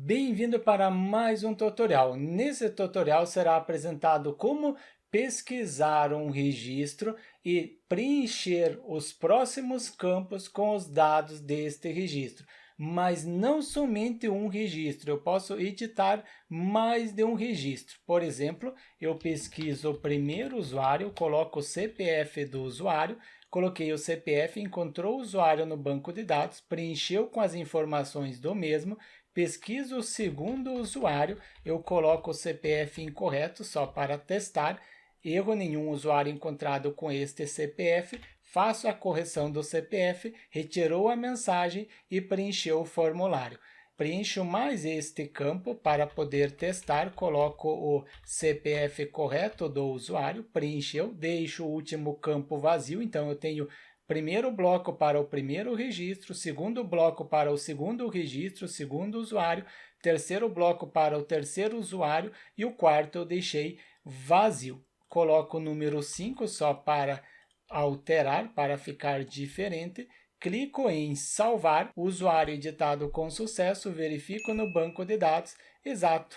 Bem-vindo para mais um tutorial. Nesse tutorial será apresentado como pesquisar um registro e preencher os próximos campos com os dados deste registro. Mas não somente um registro, eu posso editar mais de um registro. Por exemplo, eu pesquiso o primeiro usuário, coloco o CPF do usuário, coloquei o CPF, encontrou o usuário no banco de dados, preencheu com as informações do mesmo, pesquiso o segundo usuário, eu coloco o CPF incorreto só para testar, erro nenhum usuário encontrado com este CPF, faço a correção do CPF, retirou a mensagem e preencheu o formulário. Preencho mais este campo para poder testar, coloco o CPF correto do usuário, preencheu, deixo o último campo vazio, então eu tenho primeiro bloco para o primeiro registro, segundo bloco para o segundo registro, segundo usuário, terceiro bloco para o terceiro usuário e o quarto eu deixei vazio. Coloco o número 5 só para alterar, para ficar diferente. Clico em salvar, o usuário editado com sucesso, verifico no banco de dados, exato,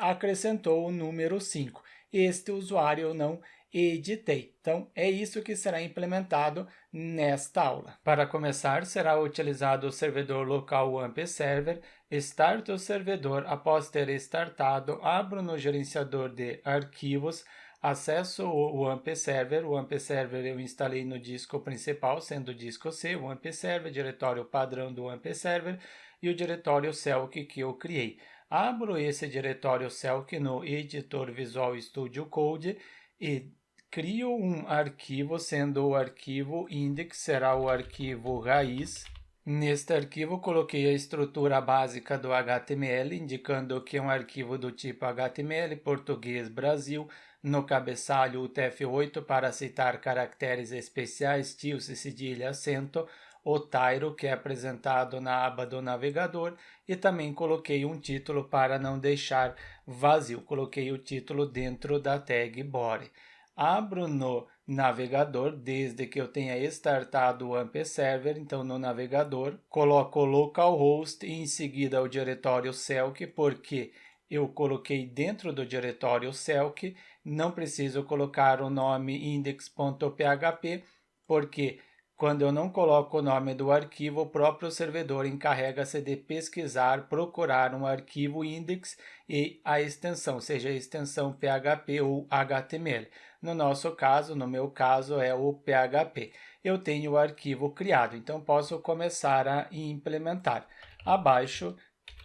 acrescentou o número 5. Este usuário eu não editei. Então, é isso que será implementado nesta aula. Para começar, será utilizado o servidor local WAMP Server. Start o servidor. Após ter startado, abro no gerenciador de arquivos, acesso o WAMP Server. O WAMP Server eu instalei no disco principal, sendo o disco C, o WAMP Server, diretório padrão do WAMP Server e o diretório Celk que eu criei. Abro esse diretório Celk no editor Visual Studio Code e crio um arquivo, sendo o arquivo index, será o arquivo raiz. Neste arquivo, coloquei a estrutura básica do HTML, indicando que é um arquivo do tipo HTML, português, Brasil. No cabeçalho, o TF8 para aceitar caracteres especiais, tilde, cedilha, acento. O Tyro, que é apresentado na aba do navegador. E também coloquei um título para não deixar vazio. Coloquei o título dentro da tag body. Abro no navegador, desde que eu tenha startado o WAMP Server, então no navegador, coloco o localhost e em seguida o diretório Celk, porque eu coloquei dentro do diretório Celk, não preciso colocar o nome index.php, porque quando eu não coloco o nome do arquivo, o próprio servidor encarrega-se de pesquisar, procurar um arquivo index e a extensão, seja a extensão PHP ou HTML. No nosso caso, no meu caso, é o PHP. Eu tenho o arquivo criado, então posso começar a implementar. Abaixo,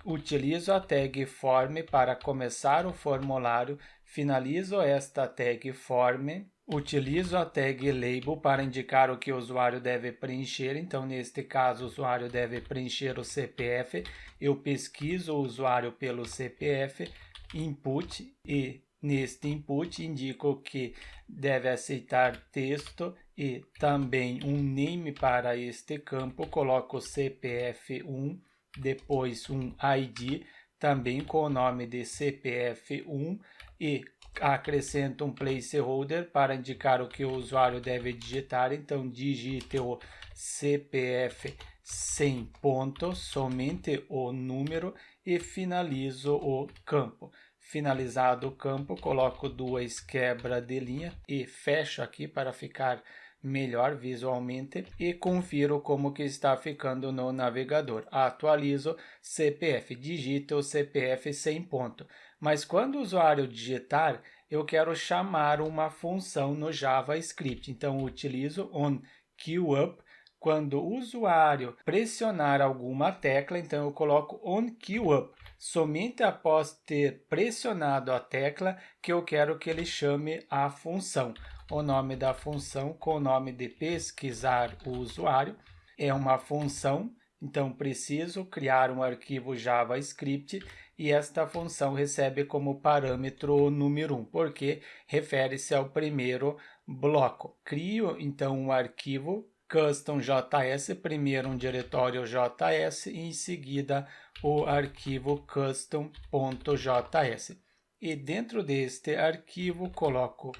utilizo a tag form para começar o formulário, finalizo esta tag form. Utilizo a tag label para indicar o que o usuário deve preencher, então neste caso o usuário deve preencher o CPF, eu pesquiso o usuário pelo CPF, input e neste input indico que deve aceitar texto e também um name para este campo, coloco CPF1, depois um ID, também com o nome de CPF1 e acrescento um placeholder para indicar o que o usuário deve digitar, então digite o CPF sem ponto, somente o número e finalizo o campo. Finalizado o campo, coloco duas quebras de linha e fecho aqui para ficar melhor visualmente e confiro como que está ficando no navegador. Atualizo CPF, digite o CPF sem ponto. Mas quando o usuário digitar, eu quero chamar uma função no JavaScript. Então, utilizo onQueueUp. Quando o usuário pressionar alguma tecla, então eu coloco onQueueUp. Somente após ter pressionado a tecla que eu quero que ele chame a função. O nome da função com o nome de pesquisar o usuário é uma função, então preciso criar um arquivo JavaScript e esta função recebe como parâmetro o número 1, porque refere-se ao primeiro bloco. Crio então um arquivo custom.js, primeiro um diretório JS e em seguida o arquivo custom.js. E dentro deste arquivo coloco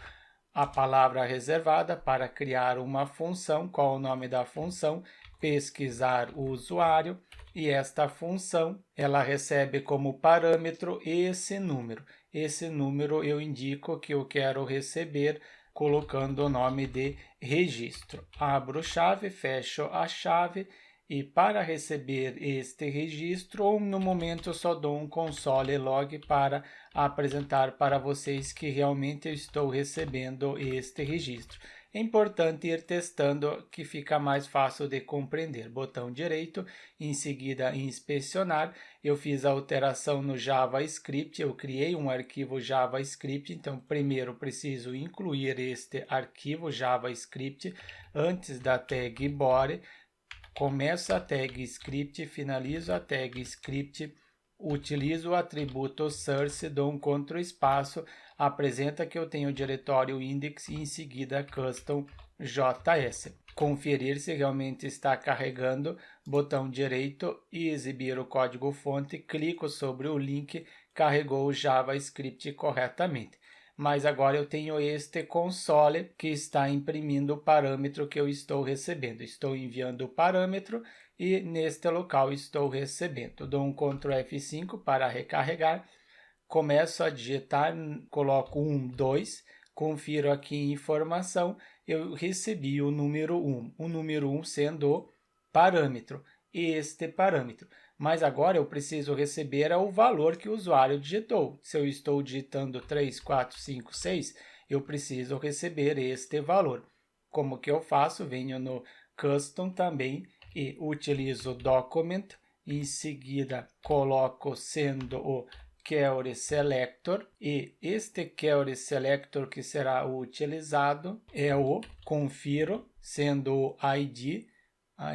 a palavra reservada para criar uma função. Qual o nome da função? pesquisar o usuário, e esta função, ela recebe como parâmetro esse número. Esse número eu indico que eu quero receber colocando o nome de registro. Abro chave, fecho a chave, e para receber este registro, ou no momento eu só dou um console log para apresentar para vocês que realmente eu estou recebendo este registro. É importante ir testando, que fica mais fácil de compreender. Botão direito, em seguida inspecionar. Eu fiz a alteração no JavaScript, eu criei um arquivo JavaScript, então primeiro preciso incluir este arquivo JavaScript antes da tag body. Começo a tag script, finalizo a tag script, utilizo o atributo source, dou um Ctrl espaço, apresenta que eu tenho o diretório index e em seguida custom js. Conferir se realmente está carregando, botão direito e exibir o código fonte, clico sobre o link, carregou o JavaScript corretamente. Mas agora eu tenho este console que está imprimindo o parâmetro que eu estou recebendo. Estou enviando o parâmetro e neste local estou recebendo. Dou um Ctrl F5 para recarregar, começo a digitar, coloco 1, 2, confiro aqui em informação, eu recebi o número 1, o número 1 sendo o parâmetro, este parâmetro. Mas agora eu preciso receber o valor que o usuário digitou. Se eu estou digitando 3, 4, 5, 6, eu preciso receber este valor. Como que eu faço? Venho no Custom também e utilizo Document. Em seguida, coloco sendo o Query Selector. E este Query Selector que será utilizado é o confiro, sendo o ID.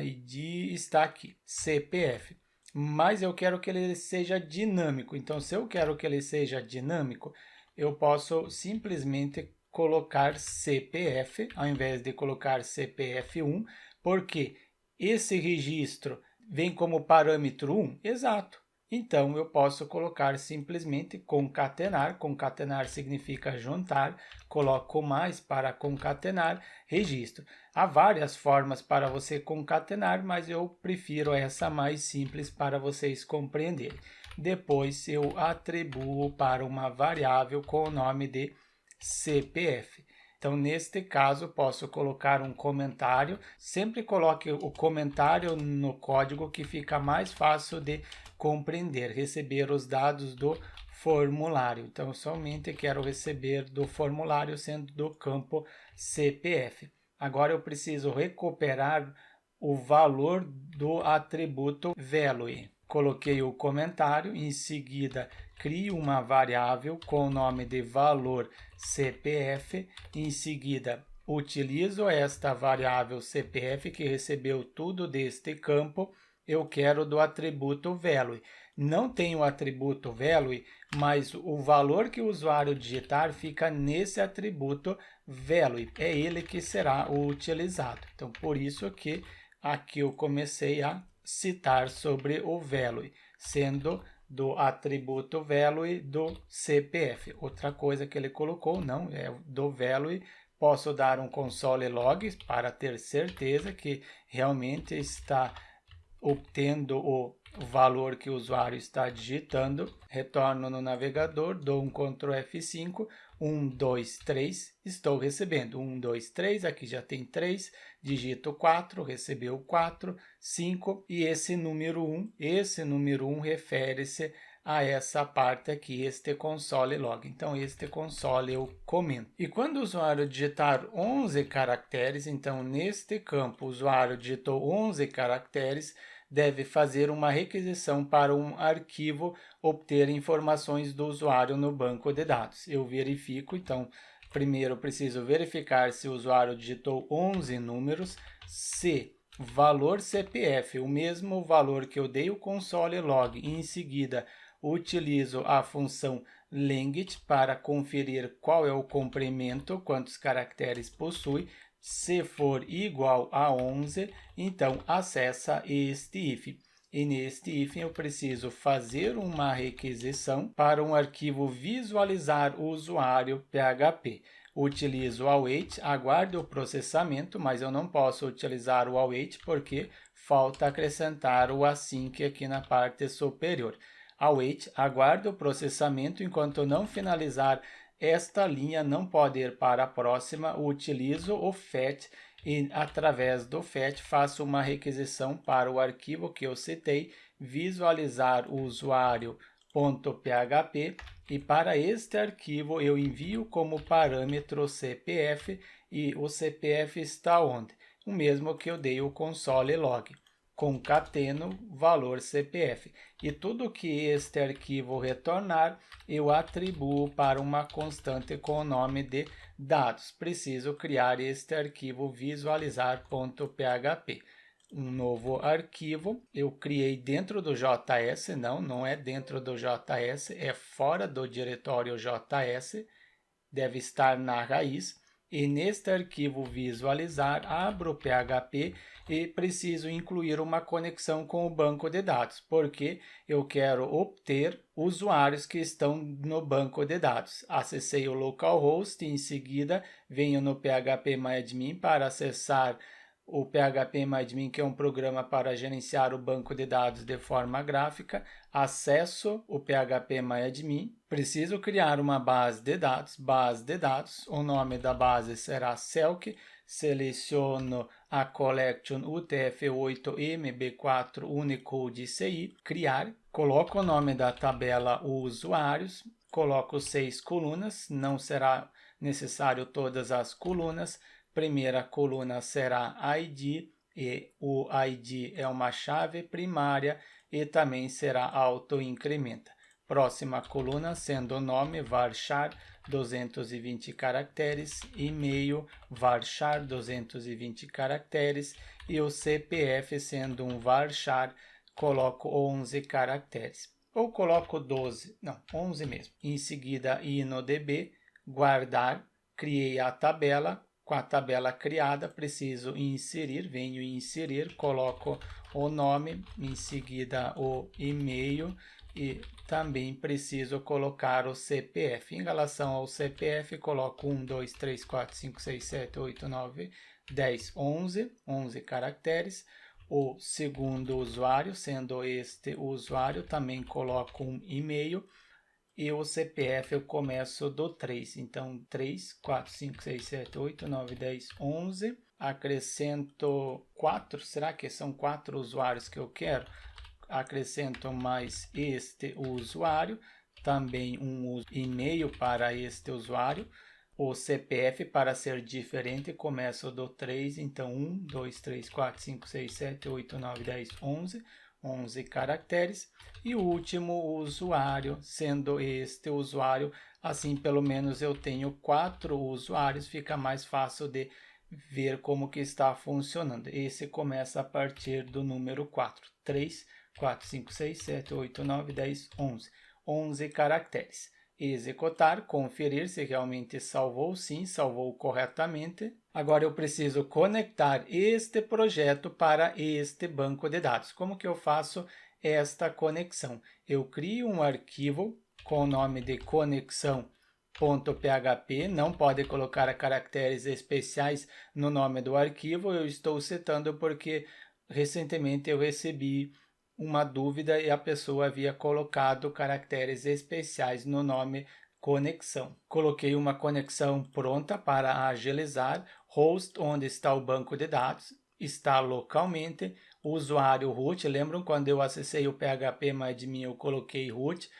ID está aqui, CPF. Mas eu quero que ele seja dinâmico. Então, se eu quero que ele seja dinâmico, eu posso simplesmente colocar CPF, ao invés de colocar CPF1, porque esse registro vem como parâmetro 1, exato. Então, eu posso colocar simplesmente concatenar. Concatenar significa juntar. Coloco mais para concatenar registro. Há várias formas para você concatenar, mas eu prefiro essa mais simples para vocês compreenderem. Depois, eu atribuo para uma variável com o nome de CPF. Então, neste caso, posso colocar um comentário. Sempre coloque o comentário no código que fica mais fácil de compreender, receber os dados do formulário. Então, eu somente quero receber do formulário sendo do campo CPF. Agora, eu preciso recuperar o valor do atributo value. Coloquei o comentário, em seguida crio uma variável com o nome de valor CPF, em seguida utilizo esta variável CPF que recebeu tudo deste campo, eu quero do atributo value. Não tem o atributo value, mas o valor que o usuário digitar fica nesse atributo value, é ele que será utilizado. Então, por isso que aqui eu comecei a citar sobre o value, sendo do atributo value do CPF. Outra coisa que ele colocou, não, é do value. Posso dar um console log para ter certeza que realmente está obtendo o valor que o usuário está digitando. Retorno no navegador, dou um Ctrl F5, 1, 2, 3, estou recebendo 1, 2, 3, aqui já tem 3, digito 4, recebeu 4, 5 e esse número 1 refere-se a essa parte aqui, este console log. Então, este console eu comento. E quando o usuário digitar 11 caracteres, então neste campo o usuário digitou 11 caracteres, deve fazer uma requisição para um arquivo obter informações do usuário no banco de dados. Eu verifico, então, primeiro eu preciso verificar se o usuário digitou 11 números, se valor CPF, o mesmo valor que eu dei o console log, e em seguida utilizo a função length para conferir qual é o comprimento, quantos caracteres possui. Se for igual a 11, então acessa este if. E neste if eu preciso fazer uma requisição para um arquivo visualizar o usuário PHP. Utilizo o await, aguardo o processamento, mas eu não posso utilizar o await porque falta acrescentar o async aqui na parte superior. Await, aguarda o processamento enquanto não finalizar esta linha, não pode ir para a próxima, utilizo o fetch e através do fetch faço uma requisição para o arquivo que eu citei, visualizar o usuário.php, e para este arquivo eu envio como parâmetro CPF, e o CPF está onde? O mesmo que eu dei o console log. Concateno valor CPF, e tudo que este arquivo retornar eu atribuo para uma constante com o nome de dados. Preciso criar este arquivo visualizar.php. Um novo arquivo eu criei dentro do JS, não é dentro do JS, é fora do diretório JS, deve estar na raiz. E neste arquivo visualizar, abro o PHP e preciso incluir uma conexão com o banco de dados, porque eu quero obter usuários que estão no banco de dados. Acessei o localhost e em seguida venho no phpMyAdmin para acessar o phpMyAdmin, que é um programa para gerenciar o banco de dados de forma gráfica. Acesso o phpMyAdmin, preciso criar uma base de dados, o nome da base será Selk, seleciono a collection UTF-8 MB4 Unicode CI, criar, coloco o nome da tabela usuários, coloco 6 colunas, não será necessário todas as colunas. Primeira coluna será ID, e o ID é uma chave primária e também será autoincrementa. Próxima coluna sendo o nome varchar 220 caracteres, e-mail varchar 220 caracteres e o CPF sendo um varchar, coloco 11 caracteres. Ou coloco 12, não, 11 mesmo. Em seguida, INODB, guardar, criei a tabela. Com a tabela criada, preciso inserir, venho inserir, coloco o nome, em seguida o e-mail e também preciso colocar o CPF. Em relação ao CPF, coloco 1, 2, 3, 4, 5, 6, 7, 8, 9, 10, 11 caracteres. O segundo usuário, sendo este o usuário, também coloco um e-mail. E o CPF eu começo do 3, então 3, 4, 5, 6, 7, 8, 9, 10, 11, acrescento 4, será que são 4 usuários que eu quero? Acrescento mais este usuário, também um e-mail para este usuário, o CPF para ser diferente, começo do 3, então 1, 2, 3, 4, 5, 6, 7, 8, 9, 10, 11 caracteres, e o último usuário, sendo este usuário, assim pelo menos eu tenho 4 usuários, fica mais fácil de ver como que está funcionando. Esse começa a partir do número 4, 3, 4, 5, 6, 7, 8, 9, 10, 11 caracteres. Executar, conferir se realmente salvou, sim, salvou corretamente. Agora eu preciso conectar este projeto para este banco de dados. Como que eu faço esta conexão? Eu crio um arquivo com o nome de conexão.php, não pode colocar caracteres especiais no nome do arquivo, eu estou citando porque recentemente eu recebi uma dúvida e a pessoa havia colocado caracteres especiais no nome conexão. Coloquei uma conexão pronta para agilizar, host onde está o banco de dados, está localmente, usuário root, lembram quando eu acessei o phpMyAdmin eu coloquei root,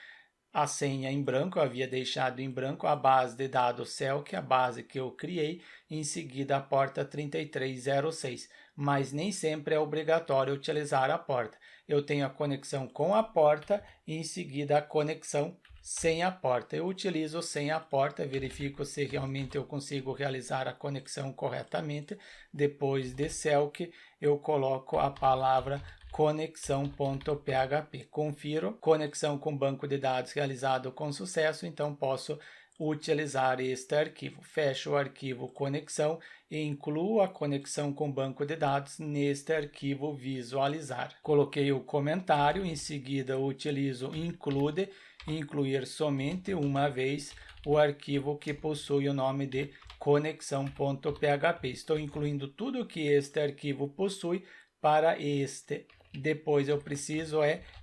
a senha em branco, eu havia deixado em branco, a base de dados Selk, a base que eu criei, em seguida a porta 3306, mas nem sempre é obrigatório utilizar a porta. Eu tenho a conexão com a porta e em seguida a conexão sem a porta. Eu utilizo sem a porta, verifico se realmente eu consigo realizar a conexão corretamente. Depois de Selk, eu coloco a palavra conexão.php. Confiro, conexão com banco de dados realizado com sucesso, então posso utilizar este arquivo. Fecho o arquivo conexão e incluo a conexão com banco de dados neste arquivo visualizar. Coloquei o comentário, em seguida utilizo include, incluir somente uma vez o arquivo que possui o nome de conexão.php. Estou incluindo tudo que este arquivo possui para este. Depois eu preciso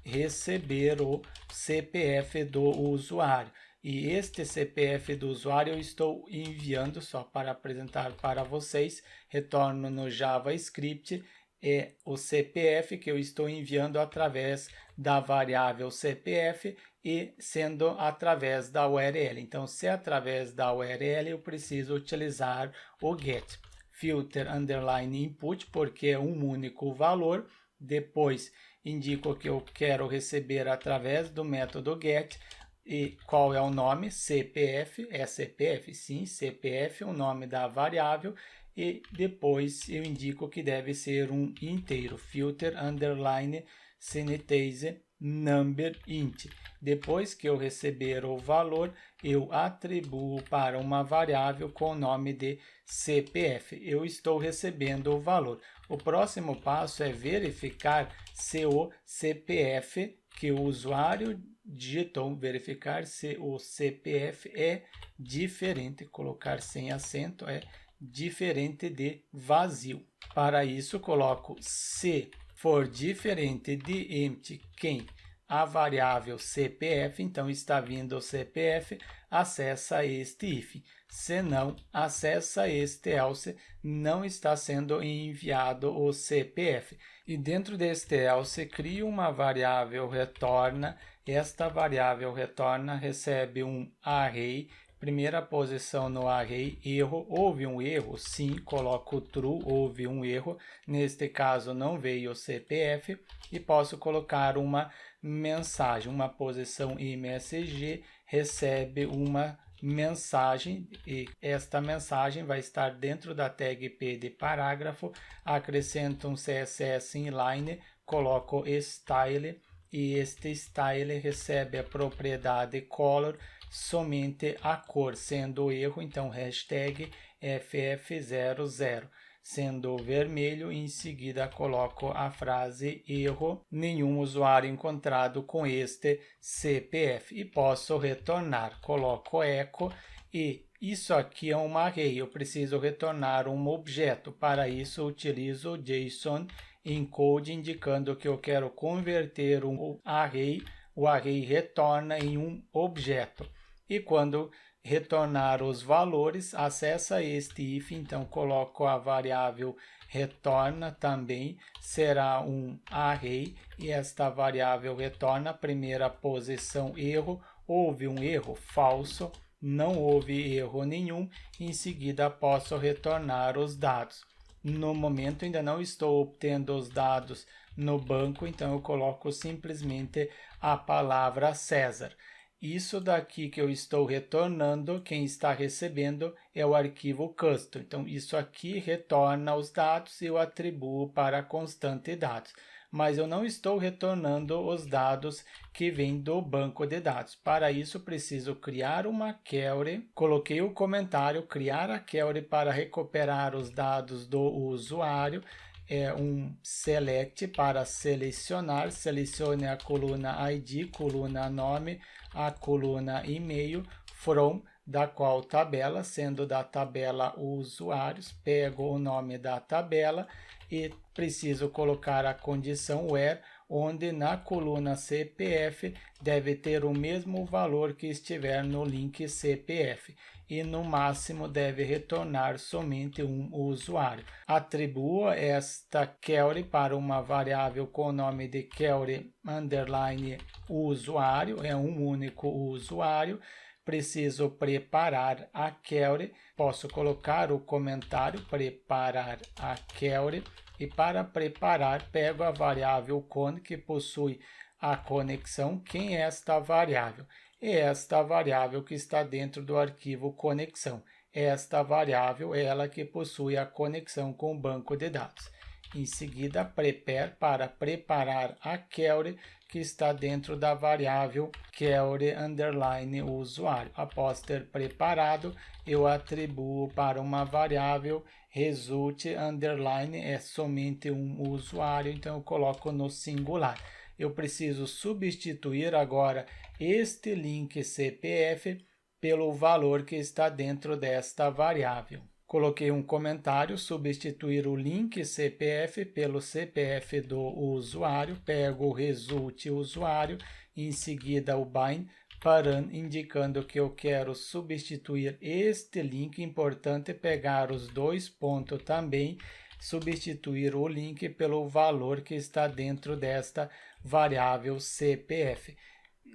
receber o CPF do usuário. E este CPF do usuário eu estou enviando, só para apresentar para vocês, retorno no JavaScript, é o CPF que eu estou enviando através da variável CPF e sendo através da URL. Então, se é através da URL, eu preciso utilizar o get. Filter underline input, porque é um único valor. Depois, indico que eu quero receber através do método get. E qual é o nome? CPF, é CPF? Sim, CPF, o nome da variável. E depois eu indico que deve ser um inteiro, filter underline sanitize number int. Depois que eu receber o valor, eu atribuo para uma variável com o nome de CPF. Eu estou recebendo o valor. O próximo passo é verificar se o CPF que o usuário digitou, verificar se o CPF é diferente, colocar sem acento, é diferente de vazio. Para isso, coloco se for diferente de empty, quem? A variável CPF, então está vindo o CPF, acessa este if. Se não, acessa este else, não está sendo enviado o CPF. E dentro deste else, crio uma variável retorna. Esta variável retorna recebe um array. Primeira posição no array, erro, houve um erro? Sim, coloco true, houve um erro. Neste caso não veio o CPF e posso colocar uma mensagem, uma posição MSG recebe uma mensagem e esta mensagem vai estar dentro da tag P de parágrafo. Acrescento um CSS inline, coloco style e este style recebe a propriedade color, somente a cor, sendo o erro, então hashtag FF00, sendo vermelho, e em seguida coloco a frase erro, nenhum usuário encontrado com este CPF e posso retornar, coloco echo e isso aqui é um array, eu preciso retornar um objeto, para isso utilizo o JSON encode indicando que eu quero converter um array, o array retorna em um objeto. E quando retornar os valores, acessa este if, então coloco a variável retorna também, será um array, e esta variável retorna, primeira posição erro, houve um erro falso, não houve erro nenhum, em seguida posso retornar os dados. No momento ainda não estou obtendo os dados no banco, então eu coloco simplesmente a palavra César. Isso daqui que eu estou retornando, quem está recebendo é o arquivo custom. Então, isso aqui retorna os dados e eu atribuo para a constante dados. Mas eu não estou retornando os dados que vêm do banco de dados. Para isso, preciso criar uma query. Coloquei o comentário, criar a query para recuperar os dados do usuário. É um select para selecionar, selecione a coluna ID, coluna nome, a coluna e-mail, from, da qual tabela, sendo da tabela usuários, pego o nome da tabela e preciso colocar a condição where, onde na coluna CPF deve ter o mesmo valor que estiver no link CPF e no máximo deve retornar somente um usuário. Atribua esta query para uma variável com o nome de query underline usuário, é um único usuário. Preciso preparar a query, posso colocar o comentário preparar a query e para preparar pego a variável con que possui a conexão. Quem é esta variável? É esta variável que está dentro do arquivo conexão. Esta variável é ela que possui a conexão com o banco de dados. Em seguida, prepare para preparar a query que está dentro da variável query underline usuário. Após ter preparado, eu atribuo para uma variável result underline, é somente um usuário, então eu coloco no singular. Eu preciso substituir agora este link CPF pelo valor que está dentro desta variável. Coloquei um comentário, substituir o link CPF pelo CPF do usuário, pego o result usuário, em seguida o bind paran, indicando que eu quero substituir este link. Importante pegar os dois pontos também, substituir o link pelo valor que está dentro desta variável CPF.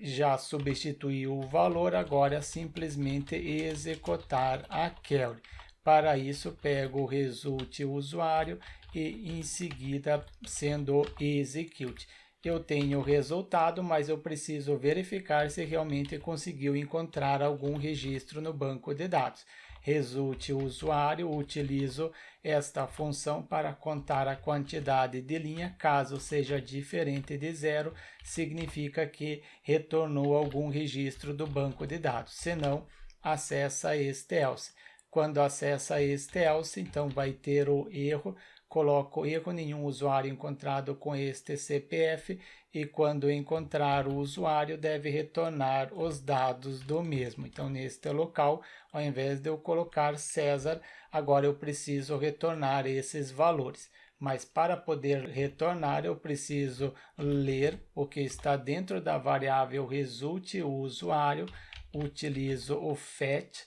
Já substituí o valor, agora é simplesmente executar a query. Para isso, pego o result usuário e em seguida sendo execute. Eu tenho o resultado, mas eu preciso verificar se realmente conseguiu encontrar algum registro no banco de dados. Result usuário, utilizo esta função para contar a quantidade de linha. Caso seja diferente de 0, significa que retornou algum registro do banco de dados. Se não, acessa este else. Quando acessa este else, então vai ter o erro. Coloco erro nenhum usuário encontrado com este CPF e quando encontrar o usuário deve retornar os dados do mesmo. Então, neste local, ao invés de eu colocar César, agora eu preciso retornar esses valores. Mas para poder retornar, eu preciso ler o que está dentro da variável result usuário, utilizo o fetch,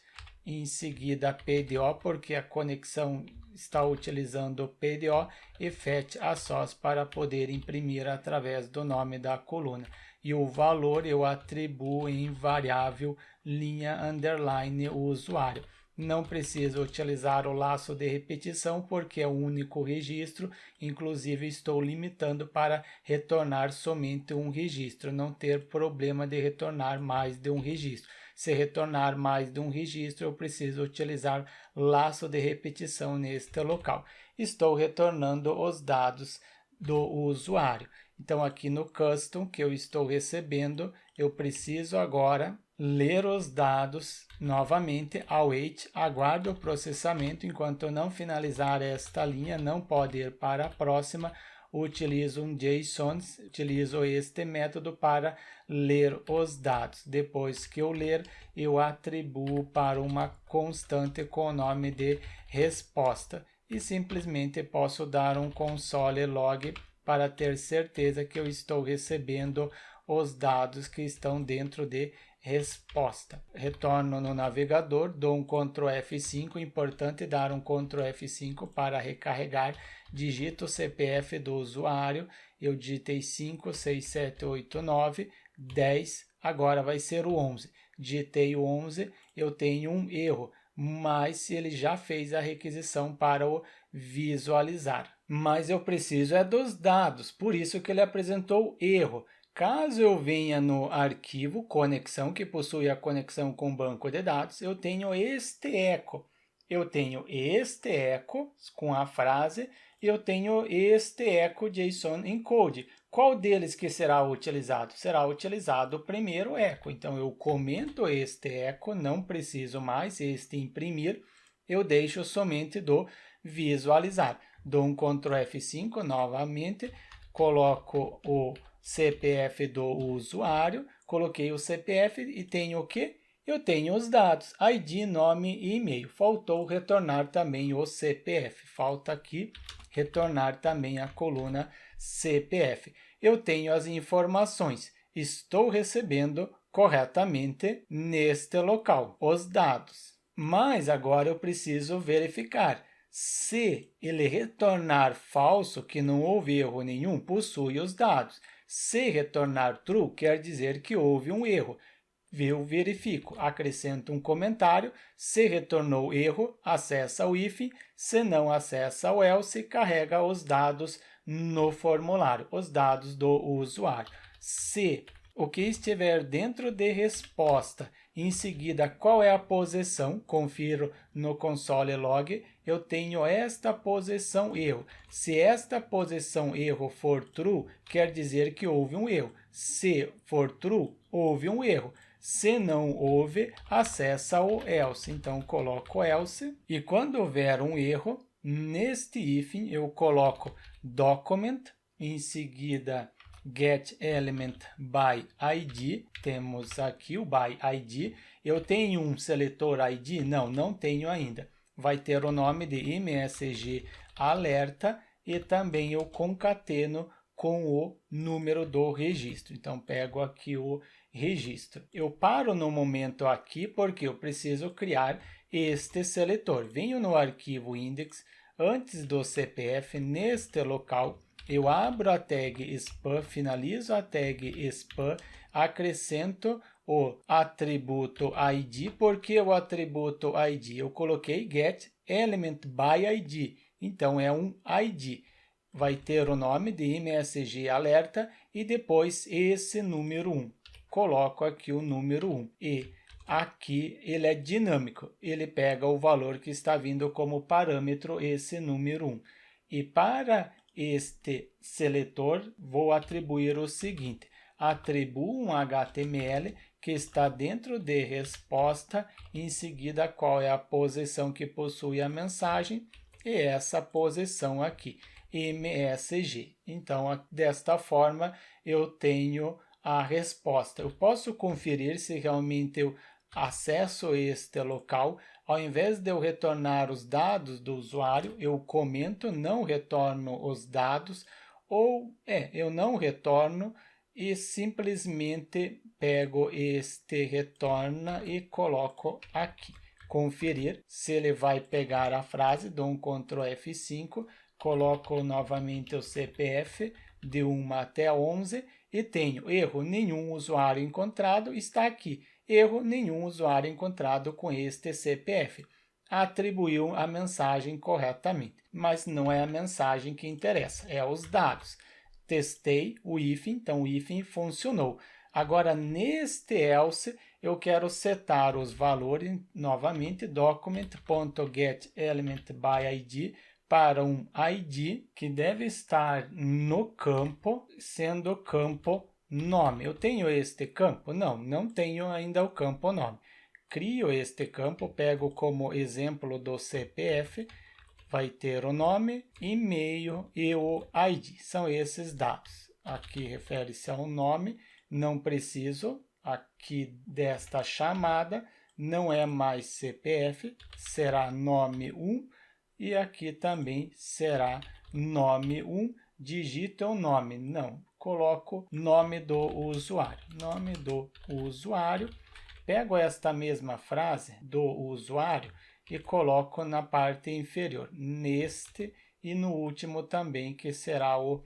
em seguida PDO, porque a conexão está utilizando PDO, e fetch a source para poder imprimir através do nome da coluna. E o valor eu atribuo em variável linha underline usuário. Não preciso utilizar o laço de repetição porque é o único registro, inclusive estou limitando para retornar somente um registro, não ter problema de retornar mais de um registro. Se retornar mais de um registro, eu preciso utilizar laço de repetição neste local. Estou retornando os dados do usuário. Então, aqui no custom que eu estou recebendo, eu preciso agora ler os dados novamente, await, aguardo o processamento. Enquanto eu não finalizar esta linha, não pode ir para a próxima. Utilizo um JSON, utilizo este método para ler os dados. Depois que eu ler, eu atribuo para uma constante com o nome de resposta. E simplesmente posso dar um console log para ter certeza que eu estou recebendo os dados que estão dentro de resposta. Retorno no navegador, dou um Ctrl F5, importante dar um Ctrl F5 para recarregar, digito o CPF do usuário, eu digitei 5, 6, 7, 8, 9, 10, agora vai ser o 11. Digitei o 11, eu tenho um erro, mas ele já fez a requisição para o visualizar. Mas eu preciso é dos dados, por isso que ele apresentou erro. Caso eu venha no arquivo conexão, que possui a conexão com o banco de dados, eu tenho este eco. Eu tenho este eco com a frase, eu tenho este eco JSON encode. Qual deles que será utilizado? Será utilizado o primeiro eco. Então, eu comento este eco, não preciso mais este imprimir, eu deixo somente do visualizar. Dou um Ctrl F5 novamente, coloco o CPF do usuário, coloquei o CPF e tenho o quê? Eu tenho os dados, ID, nome e e-mail. Faltou retornar também o CPF. Falta aqui retornar também a coluna CPF. Eu tenho as informações. Estou recebendo corretamente neste local os dados. Mas agora eu preciso verificar. Se ele retornar falso, que não houve erro nenhum, possui os dados. Se retornar true, quer dizer que houve um erro. Eu verifico, acrescento um comentário. Se retornou erro, acessa o if. Se não acessa o else, carrega os dados no formulário, os dados do usuário. Se o que estiver dentro de resposta, em seguida qual é a posição, confiro no console log, eu tenho esta posição erro. Se esta posição erro for true, quer dizer que houve um erro. Se for true, houve um erro. Se não houve, acessa o else. Então, coloco else e quando houver um erro, neste if eu coloco document, em seguida getElement by ID, temos aqui o by ID. Eu tenho um seletor ID? Não, não tenho ainda. vai ter o nome de MSG alerta e também eu concateno com o número do registro. Então, pego aqui o registro. Eu paro no momento aqui porque eu preciso criar este seletor. Venho no arquivo index, antes do CPF, neste local, eu abro a tag span, finalizo a tag span, acrescento o atributo ID. Por que o atributo ID? Eu coloquei get element by ID, então é um ID. Vai ter o nome de MSG alerta e depois esse número 1. Coloco aqui o número 1 e aqui ele é dinâmico, ele pega o valor que está vindo como parâmetro, esse número 1. E para este seletor, vou atribuir o seguinte: atribuo um HTML que está dentro de resposta, em seguida qual é a posição que possui a mensagem, e essa posição aqui, MSG. Então, desta forma, eu tenho a resposta. Eu posso conferir se realmente eu acesso este local. Ao invés de eu retornar os dados do usuário, eu comento, não retorno os dados, ou eu não retorno e simplesmente pego este retorna e coloco aqui. Conferir se ele vai pegar a frase, dou um Ctrl F5, coloco novamente o CPF de 1 até 11 e tenho erro nenhum usuário encontrado, está aqui. Erro nenhum usuário encontrado com este CPF. Atribuiu a mensagem corretamente, mas não é a mensagem que interessa, é os dados. Testei o if, então o if funcionou. Agora, neste else, eu quero setar os valores novamente, document.getElementById para um ID que deve estar no campo, sendo o campo nome. Eu tenho este campo? Não, não tenho ainda o campo nome. Crio este campo, pego como exemplo do CPF, vai ter o nome, e-mail e o ID. São esses dados. Aqui refere-se ao nome, não preciso aqui desta chamada, não é mais CPF, será nome 1 e aqui também será nome 1, digita o nome, não, coloco nome do usuário, pego esta mesma frase do usuário e coloco na parte inferior, neste e no último também, que será o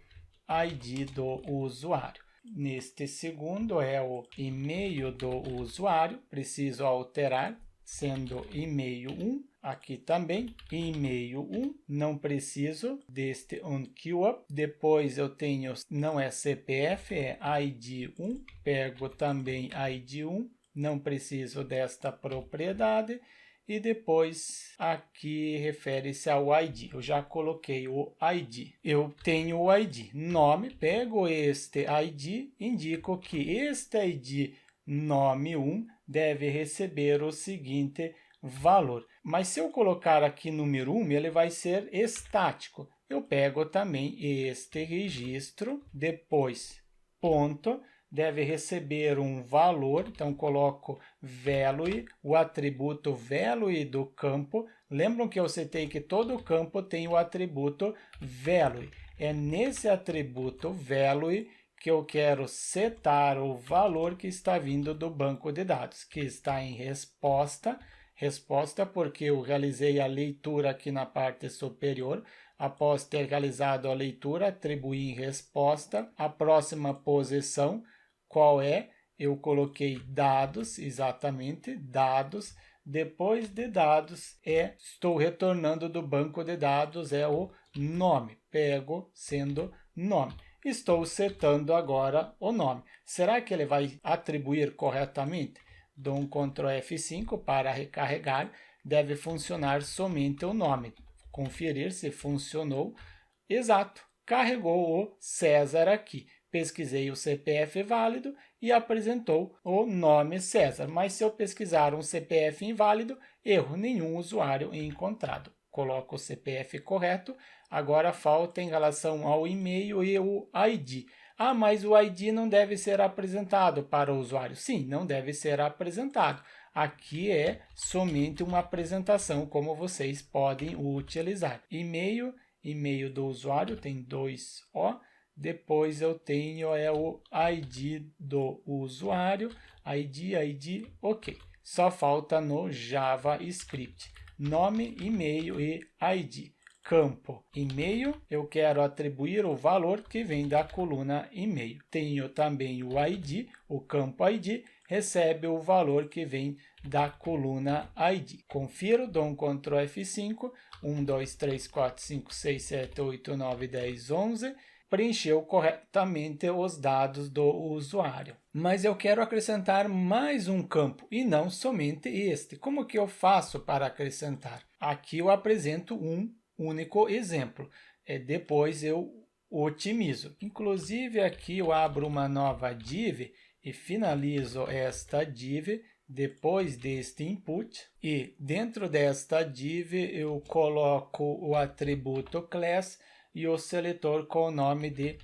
ID do usuário. Neste segundo é o e-mail do usuário, preciso alterar, sendo e-mail 1, aqui também, e-mail 1, não preciso deste onQueup, depois eu tenho, não é CPF, é ID 1, pego também ID 1, não preciso desta propriedade, e depois aqui refere-se ao ID. Eu já coloquei o ID. Eu tenho o ID. Nome, pego este ID, indico que este ID nome 1 deve receber o seguinte valor. Mas se eu colocar aqui número 1, ele vai ser estático. Eu pego também este registro, depois ponto, deve receber um valor, então coloco value, o atributo value do campo. Lembram que eu citei que todo campo tem o atributo value. É nesse atributo value que eu quero setar o valor que está vindo do banco de dados, que está em resposta. Resposta porque eu realizei a leitura aqui na parte superior. Após ter realizado a leitura, atribuí em resposta a próxima posição. Qual é? Eu coloquei dados, exatamente, dados. Depois de dados, estou retornando do banco de dados, é o nome. Pego sendo nome. Estou setando agora o nome. Será que ele vai atribuir corretamente? Dou um Ctrl F5 para recarregar. Deve funcionar somente o nome. Conferir se funcionou. Exato, carregou o César aqui. Pesquisei o CPF válido e apresentou o nome César. Mas se eu pesquisar um CPF inválido, erro nenhum usuário encontrado. Coloco o CPF correto. Agora falta em relação ao e-mail e o ID. Ah, mas o ID não deve ser apresentado para o usuário. Sim, não deve ser apresentado. Aqui é somente uma apresentação, como vocês podem utilizar. E-mail do usuário tem 2 O. Depois eu tenho o ID do usuário, ID, ok. Só falta no JavaScript. Nome, e-mail e ID. Campo e-mail, eu quero atribuir o valor que vem da coluna e-mail. Tenho também o ID, o campo ID, recebe o valor que vem da coluna ID. Confiro, dou um Ctrl F5, 1, 2, 3, 4, 5, 6, 7, 8, 9, 10, 11, preencheu corretamente os dados do usuário. Mas eu quero acrescentar mais um campo e não somente este. Como que eu faço para acrescentar? Aqui eu apresento um único exemplo. Depois eu otimizo. Inclusive aqui eu abro uma nova div e finalizo esta div depois deste input. E dentro desta div eu coloco o atributo class e o seletor com o nome de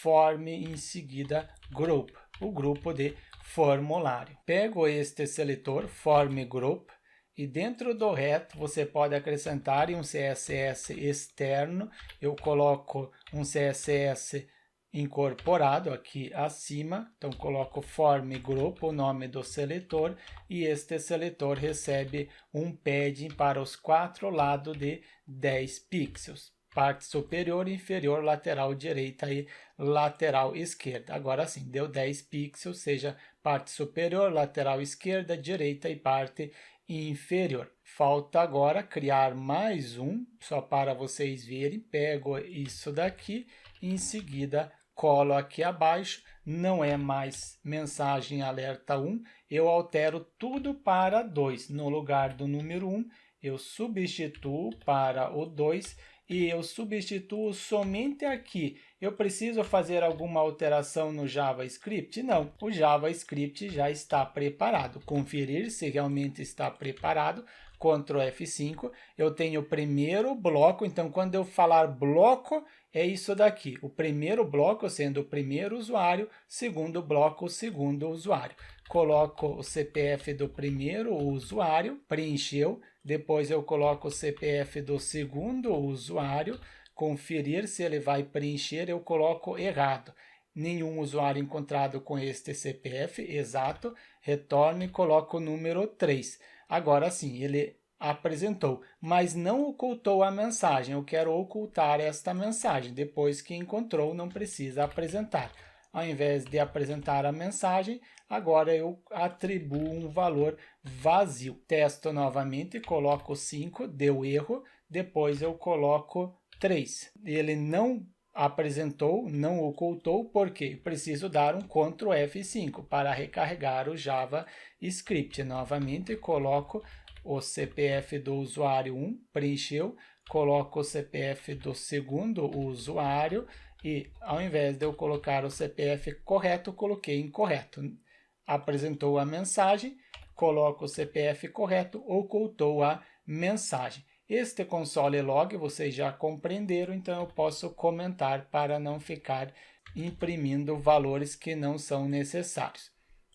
form em seguida group, o grupo de formulário. Pego este seletor form group e dentro do reto você pode acrescentar um CSS externo. Eu coloco um CSS incorporado aqui acima, então coloco form group, o nome do seletor, e este seletor recebe um padding para os 4 lados de 10 pixels. Parte superior, inferior, lateral direita e lateral esquerda. Agora sim, deu 10 pixels, seja parte superior, lateral esquerda, direita e parte inferior. Falta agora criar mais um, só para vocês verem. Pego isso daqui, em seguida colo aqui abaixo, não é mais mensagem alerta 1, eu altero tudo para 2. No lugar do número 1, eu substituo para o 2 e eu substituo somente aqui. Eu preciso fazer alguma alteração no JavaScript? Não, o JavaScript já está preparado. Conferir se realmente está preparado. Ctrl F5, eu tenho o primeiro bloco, então quando eu falar bloco, é isso daqui. O primeiro bloco sendo o primeiro usuário, segundo bloco, o segundo usuário. Coloco o CPF do primeiro usuário, preencheu. Depois eu coloco o CPF do segundo usuário, conferir se ele vai preencher, eu coloco errado. Nenhum usuário encontrado com este CPF, exato, retorno e coloco o número 3. Agora sim, ele apresentou, mas não ocultou a mensagem. Eu quero ocultar esta mensagem. Depois que encontrou, não precisa apresentar. Ao invés de apresentar a mensagem, agora eu atribuo um valor vazio. Testo novamente, coloco 5, deu erro, depois eu coloco 3. Ele não apresentou, não ocultou, porque preciso dar um Ctrl F5 para recarregar o JavaScript. Novamente, coloco o CPF do usuário 1, preencheu, coloco o CPF do segundo usuário e, ao invés de eu colocar o CPF correto, coloquei incorreto. Apresentou a mensagem, coloco o CPF correto, ocultou a mensagem. Este console log vocês já compreenderam, então eu posso comentar para não ficar imprimindo valores que não são necessários.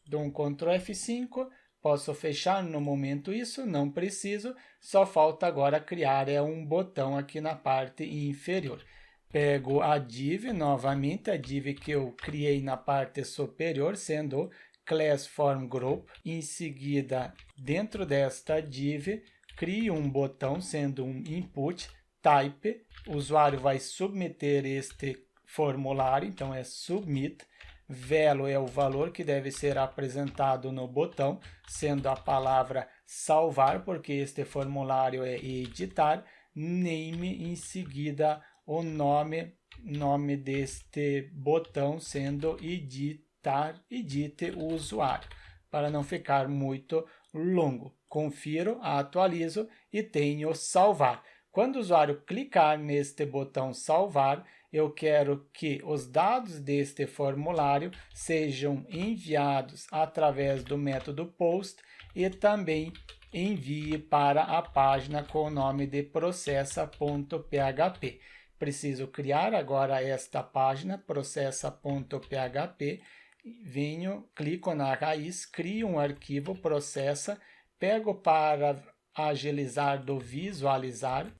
Dou um Ctrl F5, posso fechar no momento isso, não preciso, só falta agora criar um botão aqui na parte inferior. Pego a div, novamente, a div que eu criei na parte superior, sendo class form group. Em seguida, dentro desta div, crio um botão, sendo um input type. O usuário vai submeter este formulário, então é submit. Value é o valor que deve ser apresentado no botão, sendo a palavra salvar, porque este formulário é editar. Name, em seguida, o nome deste botão, sendo editar, edite o usuário, para não ficar muito longo. Confiro, atualizo e tenho salvar. Quando o usuário clicar neste botão salvar, eu quero que os dados deste formulário sejam enviados através do método post e também envie para a página com o nome de processa.php. preciso criar agora esta página, processa.php, venho, clico na raiz, crio um arquivo, processa, pego para agilizar do visualizar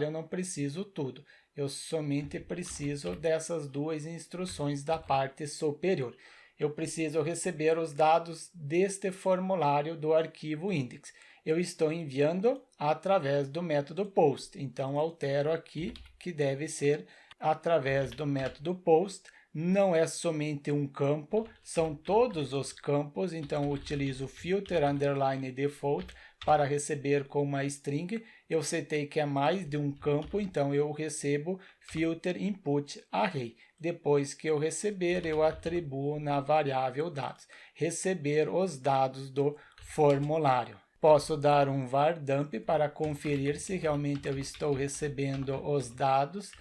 eu não preciso tudo, eu somente preciso dessas duas instruções da parte superior. Eu preciso receber os dados deste formulário do arquivo index. Eu estou enviando através do método post, então altero aqui que deve ser através do método post. Não é somente um campo, são todos os campos, então eu utilizo filter underline default para receber com uma string. Eu setei que é mais de um campo, então eu recebo filter input array. Depois que eu receber, eu atribuo na variável dados. Receber os dados do formulário. Posso dar um var dump para conferir se realmente eu estou recebendo os dados.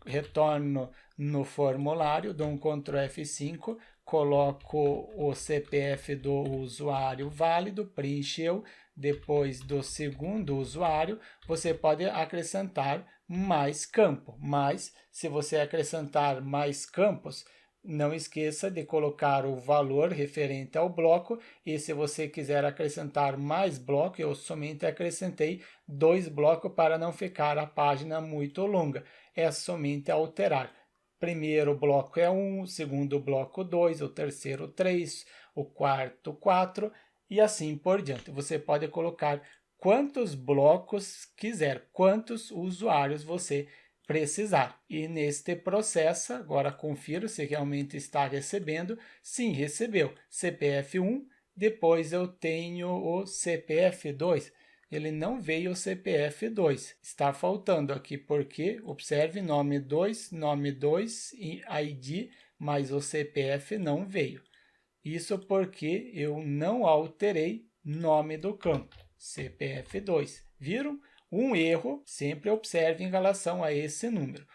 Retorno no formulário, dou um Ctrl F5, coloco o CPF do usuário válido, preencheu. Depois do segundo usuário, você pode acrescentar mais campo, mas se você acrescentar mais campos, não esqueça de colocar o valor referente ao bloco, e se você quiser acrescentar mais bloco, eu somente acrescentei 2 blocos para não ficar a página muito longa. É somente alterar. Primeiro bloco é 1, o segundo bloco 2, o terceiro 3, o quarto 4 e assim por diante. Você pode colocar quantos blocos quiser, quantos usuários você precisar. E neste processo, agora confiro se realmente está recebendo. Sim, recebeu. CPF 1, depois eu tenho o CPF 2. Ele não veio o CPF 2. Está faltando aqui porque, observe, nome 2 e ID, mas o CPF não veio. Isso porque eu não alterei nome do campo, CPF 2. Viram? Um erro, sempre observe em relação a esse número.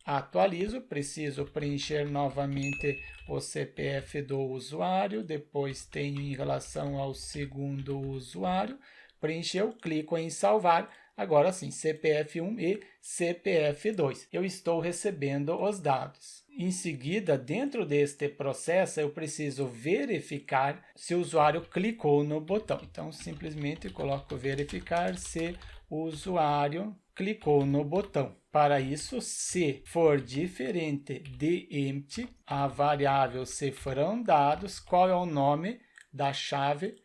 Atualizo, preciso preencher novamente o CPF do usuário, depois tenho em relação ao segundo usuário, preencheu, clico em salvar, agora sim, CPF 1 e CPF 2. Eu estou recebendo os dados. Em seguida, dentro deste processo, eu preciso verificar se o usuário clicou no botão. Então, simplesmente coloco verificar se o usuário clicou no botão. Para isso, se for diferente de empty, a variável cifrão dados, qual é o nome da chave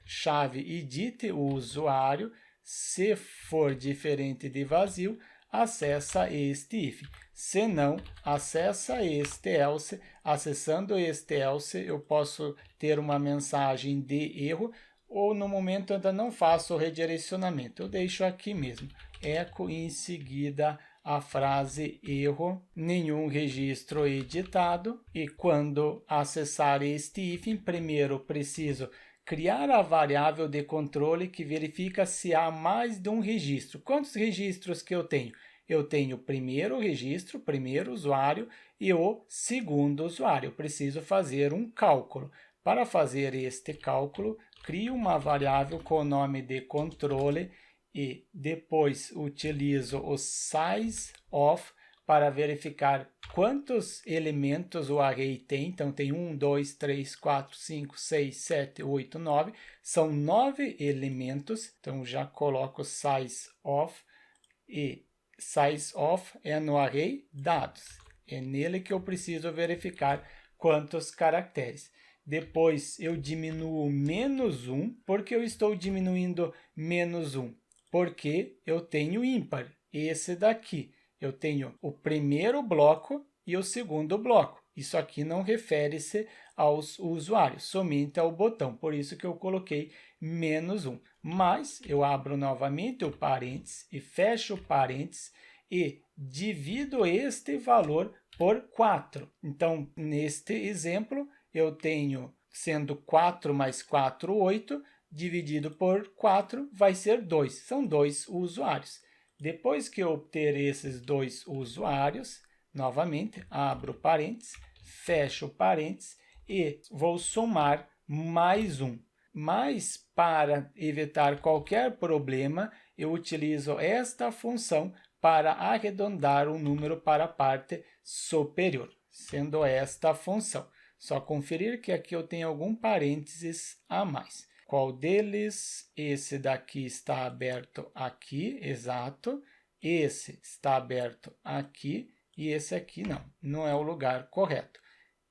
edit o usuário. Se for diferente de vazio, acessa este if. Se não, acessa este else. Acessando este else, eu posso ter uma mensagem de erro, ou no momento ainda não faço o redirecionamento. Eu deixo aqui mesmo. Eco e em seguida a frase erro, nenhum registro editado. E quando acessar este if, primeiro preciso criar a variável de controle que verifica se há mais de um registro. Quantos registros que eu tenho? Eu tenho o primeiro registro, primeiro usuário, e o segundo usuário. Eu preciso fazer um cálculo. Para fazer este cálculo, crio uma variável com o nome de controle e depois utilizo o sizeOf para verificar quantos elementos o array tem. Então, tem 1, 2, 3, 4, 5, 6, 7, 8, 9. São 9 elementos. Então, já coloco sizeOf e sizeOf é no array dados. É nele que eu preciso verificar quantos caracteres. Depois, eu diminuo menos 1. Por que eu estou diminuindo menos 1? Porque eu tenho ímpar, esse daqui. Eu tenho o primeiro bloco e o segundo bloco. Isso aqui não refere-se aos usuários, somente ao botão. Por isso que eu coloquei menos 1. Mas eu abro novamente o parênteses e fecho o parênteses e divido este valor por 4. Então, neste exemplo, eu tenho, sendo 4 mais 4, 8, dividido por 4 vai ser 2. São 2 usuários. Depois que eu obter esses 2 usuários, novamente, abro parênteses, fecho parênteses e vou somar mais 1. Mas, para evitar qualquer problema, eu utilizo esta função para arredondar o número para a parte superior, sendo esta a função. Só conferir que aqui eu tenho algum parênteses a mais. Qual deles? Esse daqui está aberto aqui, exato. Esse está aberto aqui e esse aqui não. Não é o lugar correto.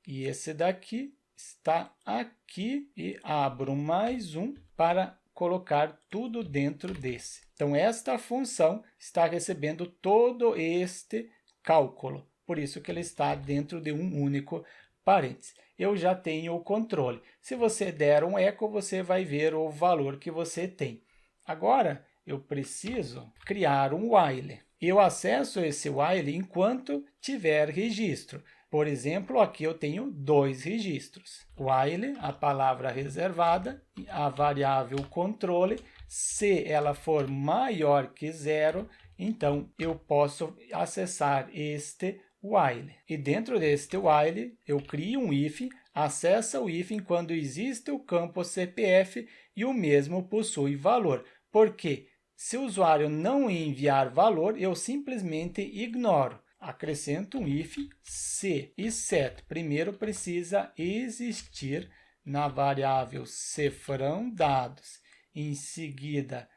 E esse daqui está aqui e abro mais um para colocar tudo dentro desse. Então, esta função está recebendo todo este cálculo. Por isso que ele está dentro de um único parênteses. Eu já tenho o controle. Se você der um eco, você vai ver o valor que você tem. Agora, eu preciso criar um while. Eu acesso esse while enquanto tiver registro. Por exemplo, aqui eu tenho 2 registros. While, a palavra reservada, a variável controle. Se ela for maior que 0, então eu posso acessar este while. E dentro deste while, eu crio um if, acessa o if quando existe o campo CPF e o mesmo possui valor. Por quê? Se o usuário não enviar valor, eu simplesmente ignoro. Acrescento um if se e set. Primeiro precisa existir na variável cifrão dados. Em seguida,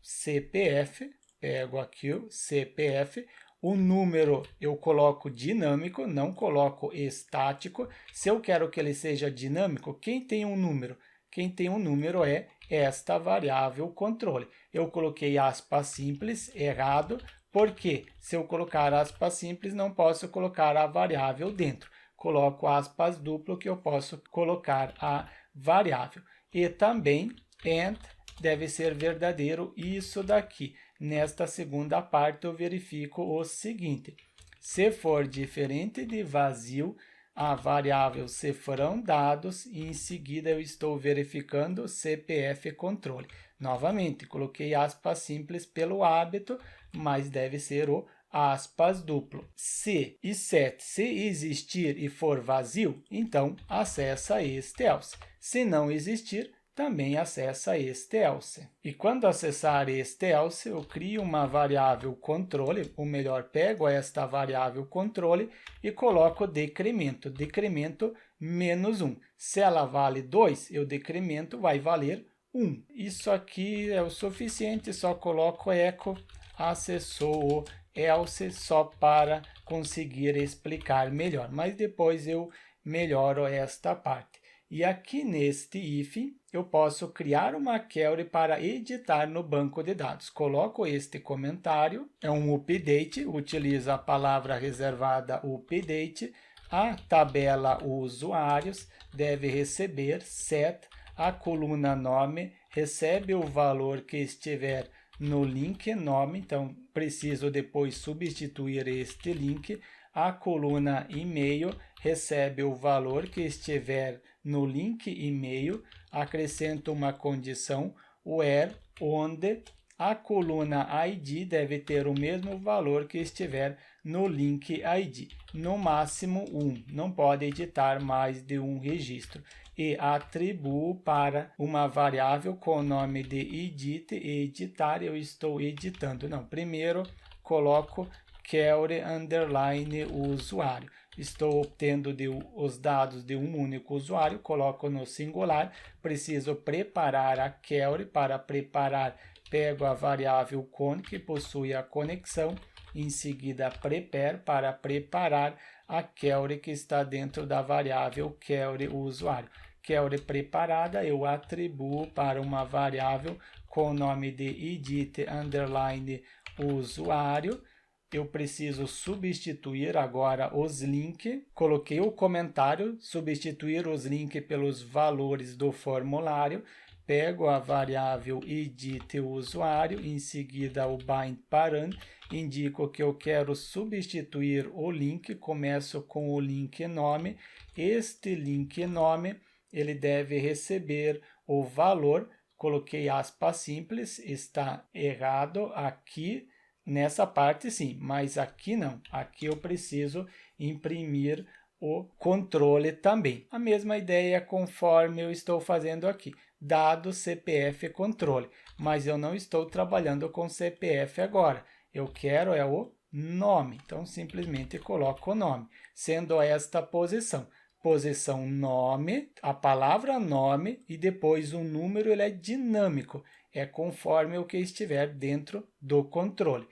CPF. Pego aqui o CPF. O número eu coloco dinâmico, não coloco estático. Se eu quero que ele seja dinâmico, quem tem um número? Quem tem um número é esta variável controle. Eu coloquei aspas simples, errado, porque se eu colocar aspas simples, não posso colocar a variável dentro. Coloco aspas duplo que eu posso colocar a variável. E também, and deve ser verdadeiro isso daqui. Nesta segunda parte, eu verifico o seguinte. Se for diferente de vazio, a variável cifrão dados e em seguida eu estou verificando CPF controle. Novamente, coloquei aspas simples pelo hábito, mas deve ser o aspas duplo. Se e set, se existir e for vazio, então acessa este else. Se não existir, também acessa este else. E quando acessar este else, eu crio uma variável controle, ou melhor, pego esta variável controle e coloco decremento. Decremento menos 1. Se ela vale 2, eu decremento, vai valer 1. Isso aqui é o suficiente, só coloco eco, acessou o else só para conseguir explicar melhor. Mas depois eu melhoro esta parte. E aqui neste if, eu posso criar uma query para editar no banco de dados. Coloco este comentário, é um update, utilizo a palavra reservada update. A tabela usuários deve receber set, a coluna nome recebe o valor que estiver no link nome, então preciso depois substituir este link. A coluna e-mail recebe o valor que estiver no link e-mail, acrescento uma condição, where, onde, a coluna ID deve ter o mesmo valor que estiver no link ID, no máximo 1, não pode editar mais de um registro. E atribuo para uma variável com o nome de edit e editar, eu estou editando. Não, primeiro coloco query underline usuário. Estou obtendo os dados de um único usuário, coloco no singular, preciso preparar a query. Para preparar, pego a variável con, que possui a conexão, em seguida prepare, para preparar a query que está dentro da variável query usuário. Query preparada, eu atribuo para uma variável com o nome de edit underline usuário. Eu preciso substituir agora os links. Coloquei o comentário, substituir os links pelos valores do formulário. Pego a variável edit usuário, em seguida o bind param, indico que eu quero substituir o link, começo com o link nome. Este link nome, ele deve receber o valor, coloquei aspas simples, está errado aqui. Nessa parte sim, mas aqui não. Aqui eu preciso imprimir o controle também. A mesma ideia conforme eu estou fazendo aqui. Dado CPF controle, mas eu não estou trabalhando com CPF agora. eu quero é o nome. Então, simplesmente coloco o nome, sendo esta posição. Posição nome, a palavra nome e depois o número ele é dinâmico, é conforme o que estiver dentro do controle.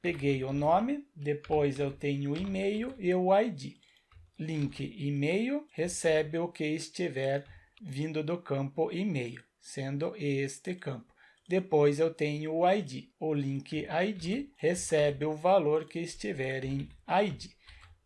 Peguei o nome, depois eu tenho o e-mail e o ID. Link e-mail recebe o que estiver vindo do campo e-mail, sendo este campo. Depois eu tenho o ID. O link ID recebe o valor que estiver em ID.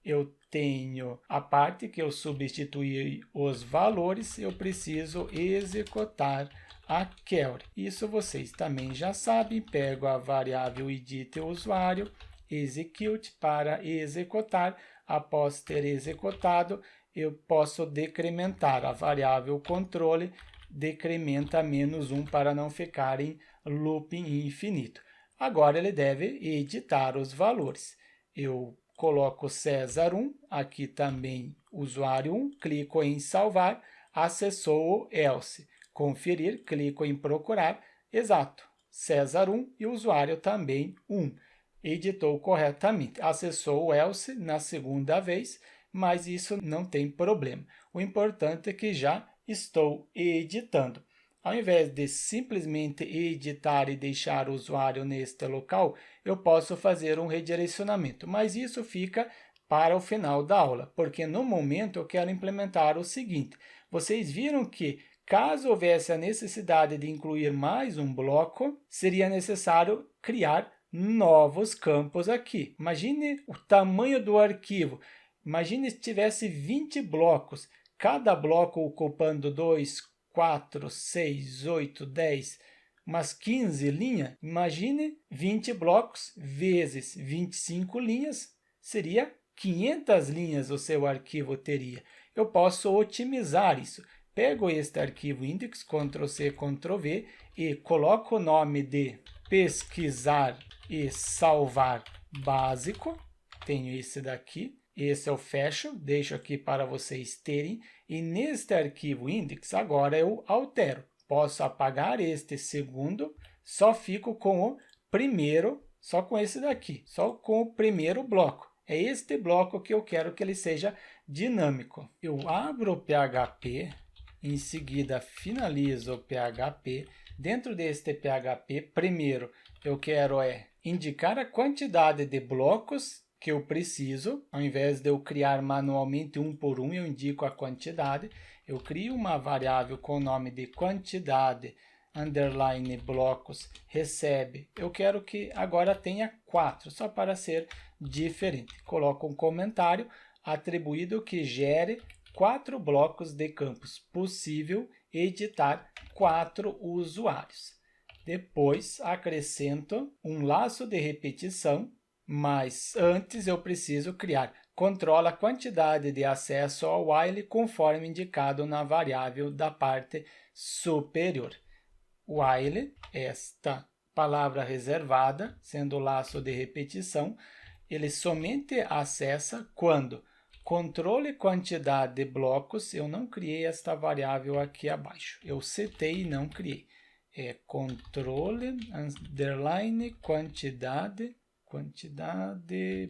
Eu tenho a parte que eu substituí os valores, eu preciso executar a query. Isso vocês também já sabem. Pego a variável id do usuário, execute para executar. Após ter executado, eu posso decrementar a variável controle, decrementa -1 para não ficar em looping infinito. Agora ele deve editar os valores. Eu coloco César 1, aqui também usuário 1, clico em salvar, acessou o else. Conferir, clico em procurar, exato, César 1 e usuário também 1. Editou corretamente, acessou o else na segunda vez, mas isso não tem problema. O importante é que já estou editando. Ao invés de simplesmente editar e deixar o usuário neste local, eu posso fazer um redirecionamento, mas isso fica para o final da aula, porque no momento eu quero implementar o seguinte. Vocês viram que caso houvesse a necessidade de incluir mais um bloco, seria necessário criar novos campos aqui. Imagine o tamanho do arquivo. Imagine se tivesse 20 blocos, cada bloco ocupando 2, 4, 6, 8, 10, umas 15 linhas. Imagine 20 blocos vezes 25 linhas, seria 500 linhas o seu arquivo teria. Eu posso otimizar isso. Pego este arquivo index, Ctrl+C, Ctrl+V e coloco o nome de pesquisar e salvar básico. Tenho esse daqui. Esse eu fecho, deixo aqui para vocês terem. E neste arquivo index, agora eu altero. Posso apagar este segundo, só fico com o primeiro, só com esse daqui, só com o primeiro bloco. É este bloco que eu quero que ele seja dinâmico. Eu abro o PHP, em seguida finalizo o PHP. Dentro deste PHP, primeiro eu quero indicar a quantidade de blocos que eu preciso. Ao invés de eu criar manualmente um por um, eu indico a quantidade. Eu crio uma variável com o nome de quantidade, underline blocos, recebe. Eu quero que agora tenha 4, só para ser diferente. Coloco um comentário atribuído que gere 4 blocos de campos. Possível editar 4 usuários. Depois, acrescento um laço de repetição, mas antes eu preciso criar. Controla a quantidade de acesso ao while conforme indicado na variável da parte superior. While, esta palavra reservada, sendo o laço de repetição, ele somente acessa quando controle quantidade de blocos. Eu não criei esta variável aqui abaixo. Eu setei e não criei. É controle, underline, quantidade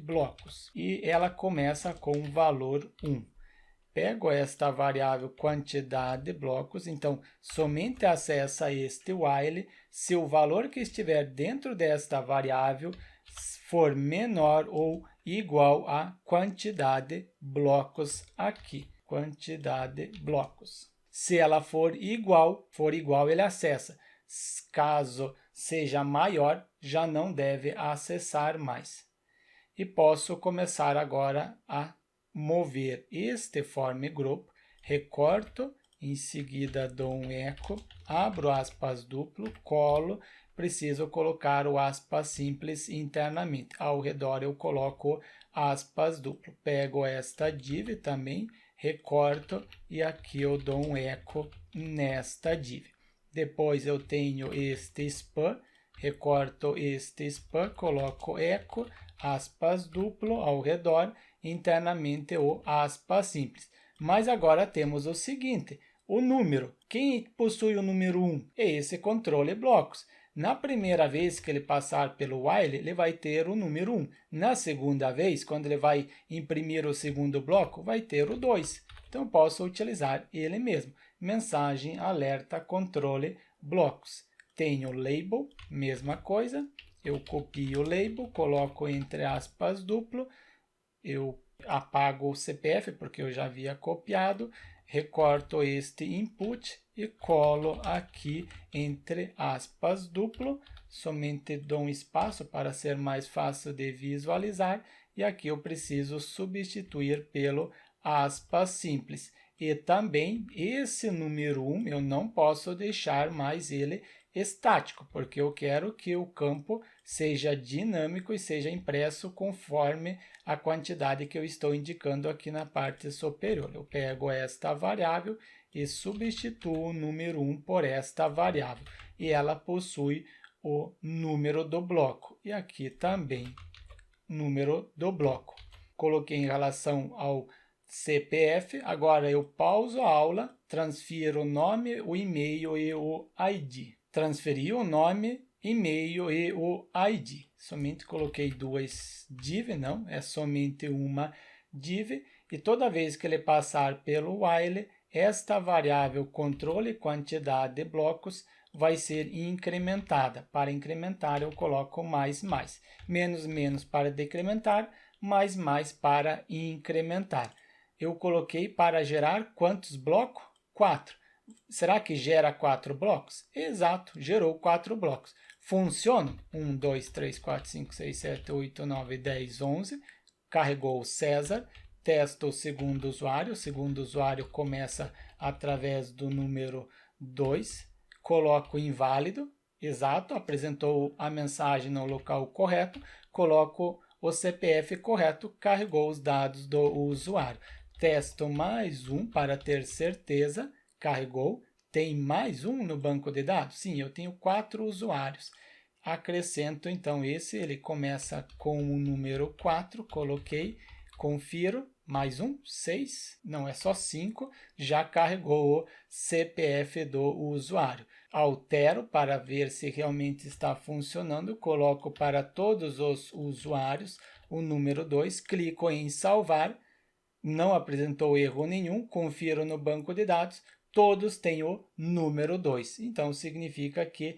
blocos. E ela começa com o valor 1. Pego esta variável quantidade de blocos, então somente acessa este while se o valor que estiver dentro desta variável for menor ou igual à quantidade blocos aqui. Quantidade blocos. Se ela for igual, ele acessa. Caso seja maior, já não deve acessar mais. E posso começar agora a mover este form group, recorto, em seguida dou um eco, abro aspas duplo, colo, preciso colocar o aspas simples internamente. Ao redor eu coloco aspas duplo. Pego esta div também, recorto e aqui eu dou um eco nesta div. Depois eu tenho este span, recorto este span, coloco eco, aspas duplo ao redor, internamente o aspas simples. Mas agora temos o seguinte, o número. Quem possui o número 1? É esse controle blocos. Na primeira vez que ele passar pelo while, ele vai ter o número 1. Na segunda vez, quando ele vai imprimir o segundo bloco, vai ter o 2. Então, eu posso utilizar ele mesmo. Mensagem, alerta, controle, blocos. Tenho label, mesma coisa. Eu copio o label, coloco entre aspas duplo. Eu apago o CPF, porque eu já havia copiado. Recorto este input e colo aqui entre aspas duplo, somente dou um espaço para ser mais fácil de visualizar, e aqui eu preciso substituir pelo aspas simples. E também esse número 1 eu não posso deixar mais ele estático, porque eu quero que o campo seja dinâmico e seja impresso conforme a quantidade que eu estou indicando aqui na parte superior. Eu pego esta variável e substituo o número 1 por esta variável, e ela possui o número do bloco, e aqui também número do bloco. Coloquei em relação ao CPF, agora eu pauso a aula, transfiro o nome, o e-mail e o ID. Transferi o nome, e-mail e o ID. Somente coloquei duas div, não, é somente uma div, e toda vez que ele passar pelo while, esta variável controle quantidade de blocos vai ser incrementada. Para incrementar, eu coloco mais, mais. Menos, menos para decrementar, mais, mais para incrementar. Eu coloquei para gerar quantos blocos? 4. Será que gera 4 blocos? Exato, gerou 4 blocos. Funciona? 1, 2, 3, 4, 5, 6, 7, 8, 9, 10, 11. Carregou o César. Testa o segundo usuário. O segundo usuário começa através do número 2. Coloco inválido. Exato, apresentou a mensagem no local correto. Coloco o CPF correto. Carregou os dados do usuário. Testo mais um para ter certeza. Carregou. Tem mais um no banco de dados? Sim, eu tenho 4 usuários. Acrescento, então, esse, ele começa com o número 4, coloquei, confiro, mais um, 6, não, é só 5, já carregou o CPF do usuário. Altero para ver se realmente está funcionando, coloco para todos os usuários o número 2, clico em salvar, não apresentou erro nenhum, confiro no banco de dados, todos têm o número 2. Então, significa que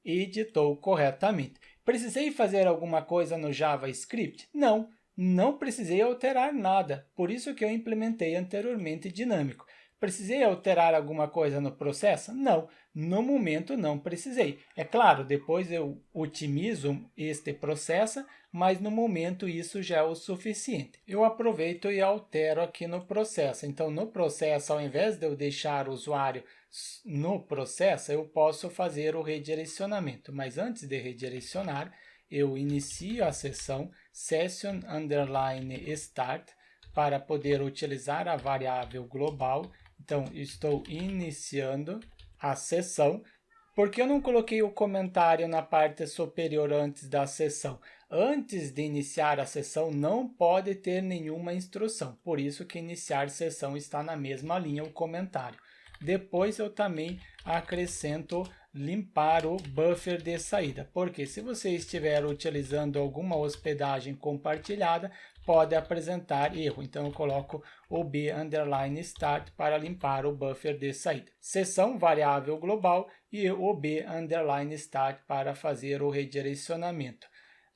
editou corretamente. Precisei fazer alguma coisa no JavaScript? Não, não precisei alterar nada. Por isso que eu implementei anteriormente dinâmico. Precisei alterar alguma coisa no processo? Não, no momento não precisei. É claro, depois eu otimizo este processo, mas no momento isso já é o suficiente. Eu aproveito e altero aqui no processo. Então, no processo, ao invés de eu deixar o usuário no processo, eu posso fazer o redirecionamento. Mas antes de redirecionar, eu inicio a sessão session_start para poder utilizar a variável global. Então, estou iniciando a sessão. Por que eu não coloquei o comentário na parte superior antes da sessão? Antes de iniciar a sessão, não pode ter nenhuma instrução. Por isso que iniciar sessão está na mesma linha, o comentário. Depois eu também acrescento limpar o buffer de saída, porque se você estiver utilizando alguma hospedagem compartilhada, pode apresentar erro. Então eu coloco o b_start para limpar o buffer de saída. Sessão variável global e o b_start para fazer o redirecionamento.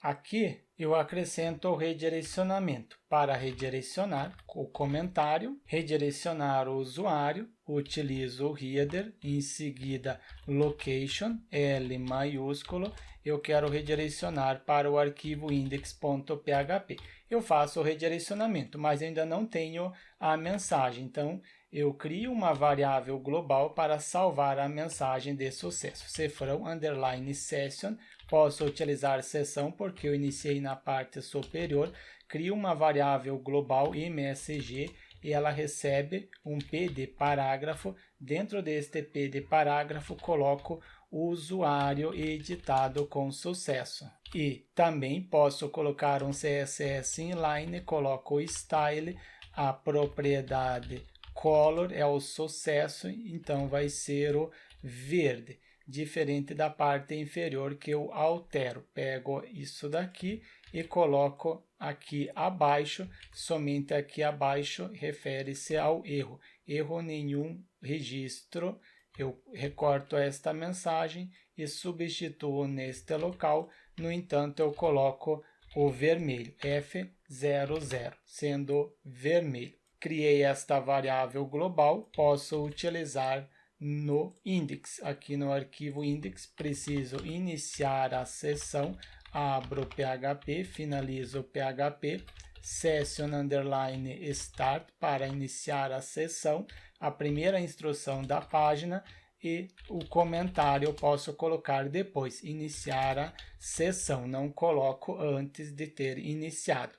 Aqui eu acrescento o redirecionamento. Para redirecionar o comentário, redirecionar o usuário, utilizo o header, em seguida location, L maiúsculo, eu quero redirecionar para o arquivo index.php. Eu faço o redirecionamento, mas ainda não tenho a mensagem, então eu crio uma variável global para salvar a mensagem de sucesso. Cifrão_session, posso utilizar sessão porque eu iniciei na parte superior, crio uma variável global MSG e ela recebe um P de parágrafo. Dentro deste P de parágrafo, coloco o usuário editado com sucesso. E também posso colocar um CSS inline, coloco o style, a propriedade color é o sucesso, então vai ser o verde. diferente da parte inferior que eu altero. Pego isso daqui e coloco aqui abaixo, somente aqui abaixo refere-se ao erro. Erro nenhum registro. Eu recorto esta mensagem e substituo neste local. No entanto, eu coloco o vermelho, F00, sendo vermelho. Criei esta variável global, posso utilizar no index. Aqui no arquivo index, preciso iniciar a sessão, abro o PHP, finalizo o PHP, session underline start para iniciar a sessão, a primeira instrução da página, e o comentário eu posso colocar depois, iniciar a sessão, não coloco antes de ter iniciado.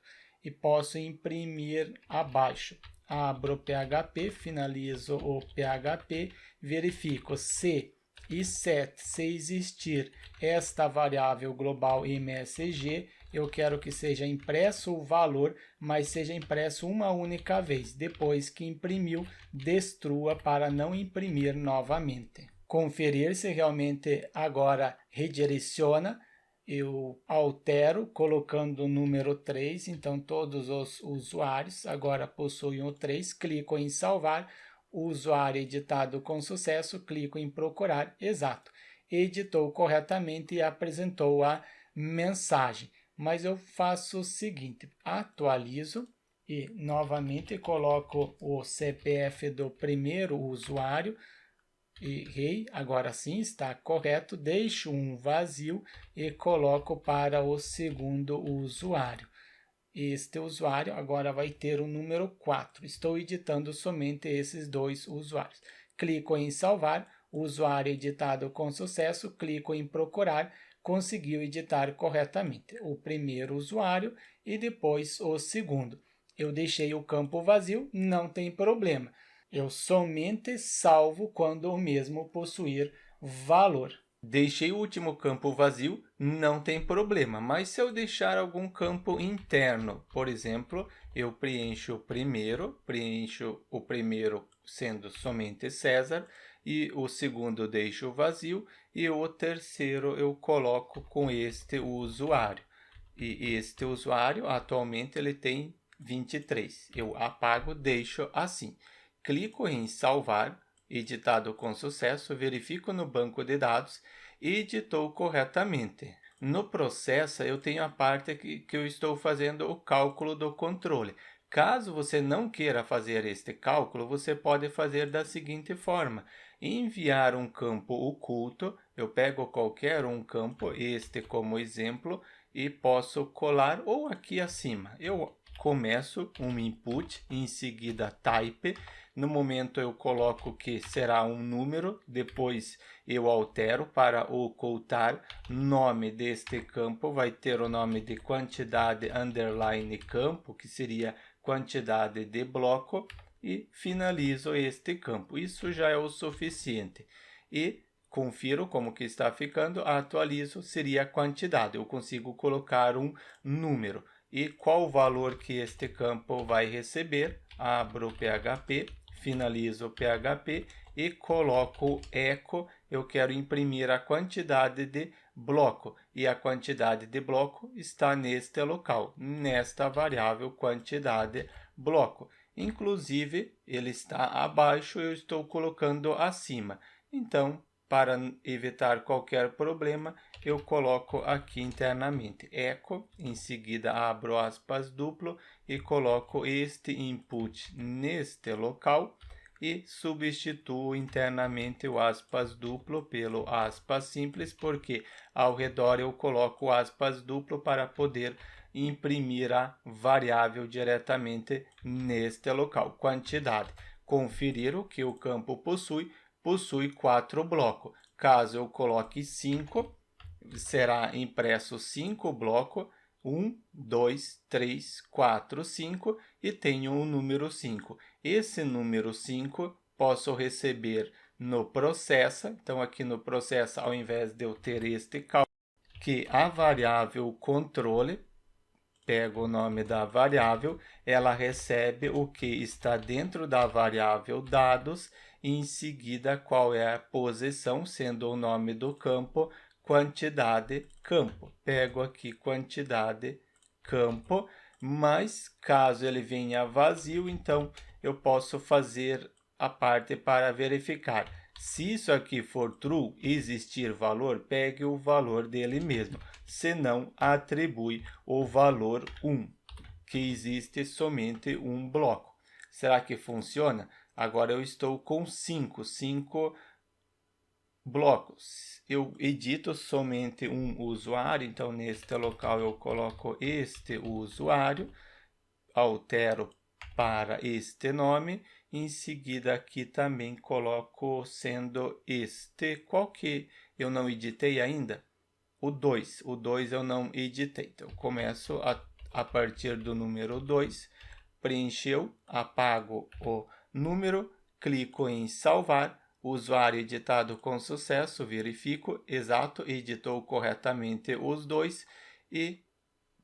E posso imprimir abaixo. Abro o PHP, finalizo o PHP, verifico se e set, se existir esta variável global MSG, eu quero que seja impresso o valor, mas seja impresso uma única vez. Depois que imprimiu, destrua para não imprimir novamente. Conferir se realmente agora redireciona. Eu altero colocando o número 3, então todos os usuários agora possuem o 3, clico em salvar, o usuário editado com sucesso, clico em procurar, exato, editou corretamente e apresentou a mensagem. Mas eu faço o seguinte, atualizo e novamente coloco o CPF do primeiro usuário, errei, agora sim está correto, deixo um vazio e coloco para o segundo usuário. Este usuário agora vai ter o número 4. Estou editando somente esses dois usuários. Clico em salvar, usuário editado com sucesso, clico em procurar, conseguiu editar corretamente o primeiro usuário e depois o segundo. Eu deixei o campo vazio, não tem problema. Eu somente salvo quando o mesmo possuir valor. Deixei o último campo vazio, não tem problema, mas se eu deixar algum campo interno, por exemplo, eu preencho o primeiro sendo somente César, e o segundo deixo vazio, e o terceiro eu coloco com este usuário. E este usuário, atualmente, ele tem 23. Eu apago, deixo assim. Clico em salvar, editado com sucesso, verifico no banco de dados, editou corretamente. No processo, eu tenho a parte que eu estou fazendo o cálculo do controle. Caso você não queira fazer este cálculo, você pode fazer da seguinte forma. Enviar um campo oculto, eu pego qualquer um campo, este como exemplo, e posso colar ou aqui acima. Eu começo um input, em seguida type. No momento eu coloco que será um número, depois eu altero para ocultar. Nome deste campo vai ter o nome de quantidade underline campo, que seria quantidade de bloco, e finalizo este campo. Isso já é o suficiente. E confiro como que está ficando, atualizo, seria a quantidade. Eu consigo colocar um número. E qual o valor que este campo vai receber? Abro o PHP, finalizo o PHP e coloco echo. Eu quero imprimir a quantidade de bloco. E a quantidade de bloco está neste local, nesta variável quantidade bloco. Inclusive, ele está abaixo, eu estou colocando acima. Então, para evitar qualquer problema, eu coloco aqui internamente echo, em seguida abro aspas duplo e coloco este input neste local e substituo internamente o aspas duplo pelo aspas simples, porque ao redor eu coloco aspas duplo para poder imprimir a variável diretamente neste local. Quantidade. Conferir o que o campo possui 4 blocos. Caso eu coloque 5, será impresso 5 blocos, 1, 2, 3, 4, 5 e tenho o número 5. Esse número 5 posso receber no processo. Então aqui no processo, ao invés de eu ter este cálculo, que a variável controle, pego o nome da variável, ela recebe o que está dentro da variável dados e em seguida qual é a posição, sendo o nome do campo quantidade campo. Pego aqui quantidade campo, mas caso ele venha vazio, então eu posso fazer a parte para verificar. Se isso aqui for true, existir valor, pegue o valor dele mesmo. Se não, atribui o valor 1, que existe somente um bloco. Será que funciona? Agora eu estou com 5 blocos. Eu edito somente um usuário, então neste local eu coloco este usuário, altero para este nome, em seguida aqui também coloco sendo este, qual que eu não editei ainda? O 2 eu não editei, então eu começo a partir do número 2, preencheu, apago o número, clico em salvar, usuário editado com sucesso, verifico, exato, editou corretamente os dois e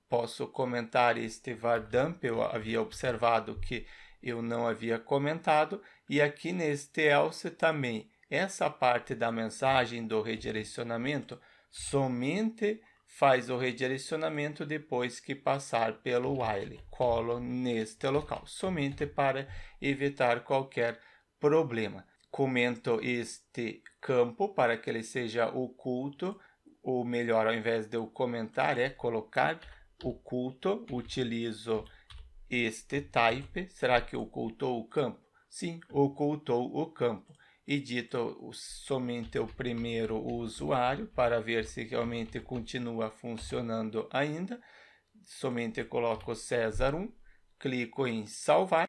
posso comentar este var_dump, eu havia observado que eu não havia comentado, e aqui neste else também, essa parte da mensagem do redirecionamento somente faz o redirecionamento depois que passar pelo while, colo neste local, somente para evitar qualquer problema. Comento este campo para que ele seja oculto, ou melhor, ao invés de eu comentar, é colocar oculto, utilizo este type. Será que ocultou o campo? Sim, ocultou o campo. Edito somente o primeiro usuário para ver se realmente continua funcionando ainda. Somente coloco César1, clico em salvar.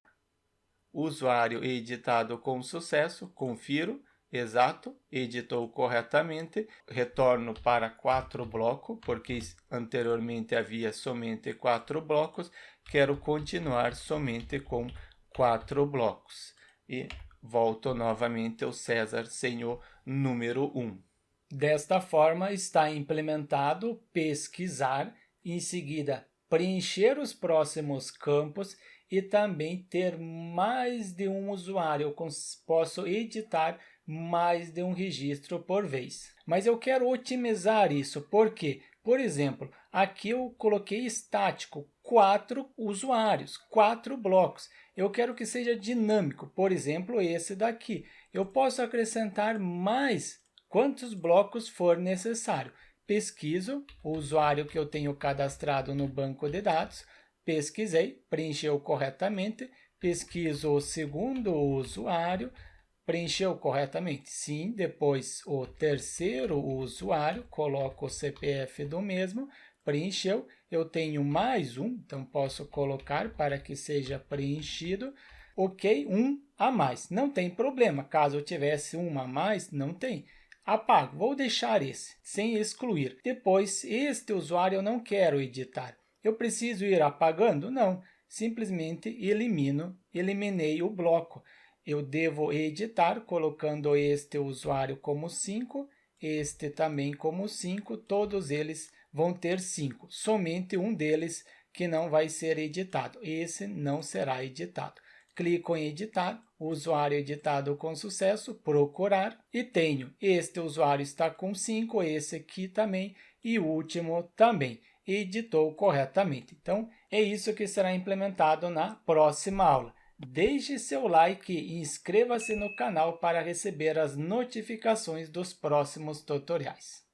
Usuário editado com sucesso, confiro, exato, editou corretamente. Retorno para 4 blocos, porque anteriormente havia somente 4 blocos. Quero continuar somente com 4 blocos. E volto novamente ao César sem o número 1. Desta forma, está implementado pesquisar, em seguida preencher os próximos campos e também ter mais de um usuário. Eu posso editar mais de um registro por vez. Mas eu quero otimizar isso, porque, por exemplo, aqui eu coloquei estático, 4 usuários, 4 blocos. Eu quero que seja dinâmico, por exemplo, esse daqui. Eu posso acrescentar mais quantos blocos for necessário. Pesquiso o usuário que eu tenho cadastrado no banco de dados, pesquisei, preencheu corretamente, pesquiso o segundo usuário, preencheu corretamente, sim, depois o terceiro usuário, coloco o CPF do mesmo, preencheu, eu tenho mais um, então posso colocar para que seja preenchido, ok, um a mais, não tem problema, caso eu tivesse um a mais, não tem. Apago, vou deixar esse, sem excluir. Depois, este usuário eu não quero editar. Eu preciso ir apagando? Não, simplesmente eliminei o bloco. Eu devo editar colocando este usuário como 5, este também como 5, todos eles vão ter 5. Somente um deles que não vai ser editado, esse não será editado. Clico em editar, usuário editado com sucesso, procurar, e tenho este usuário está com 5, esse aqui também, e o último também. Editou corretamente. Então, é isso que será implementado na próxima aula. Deixe seu like e inscreva-se no canal para receber as notificações dos próximos tutoriais.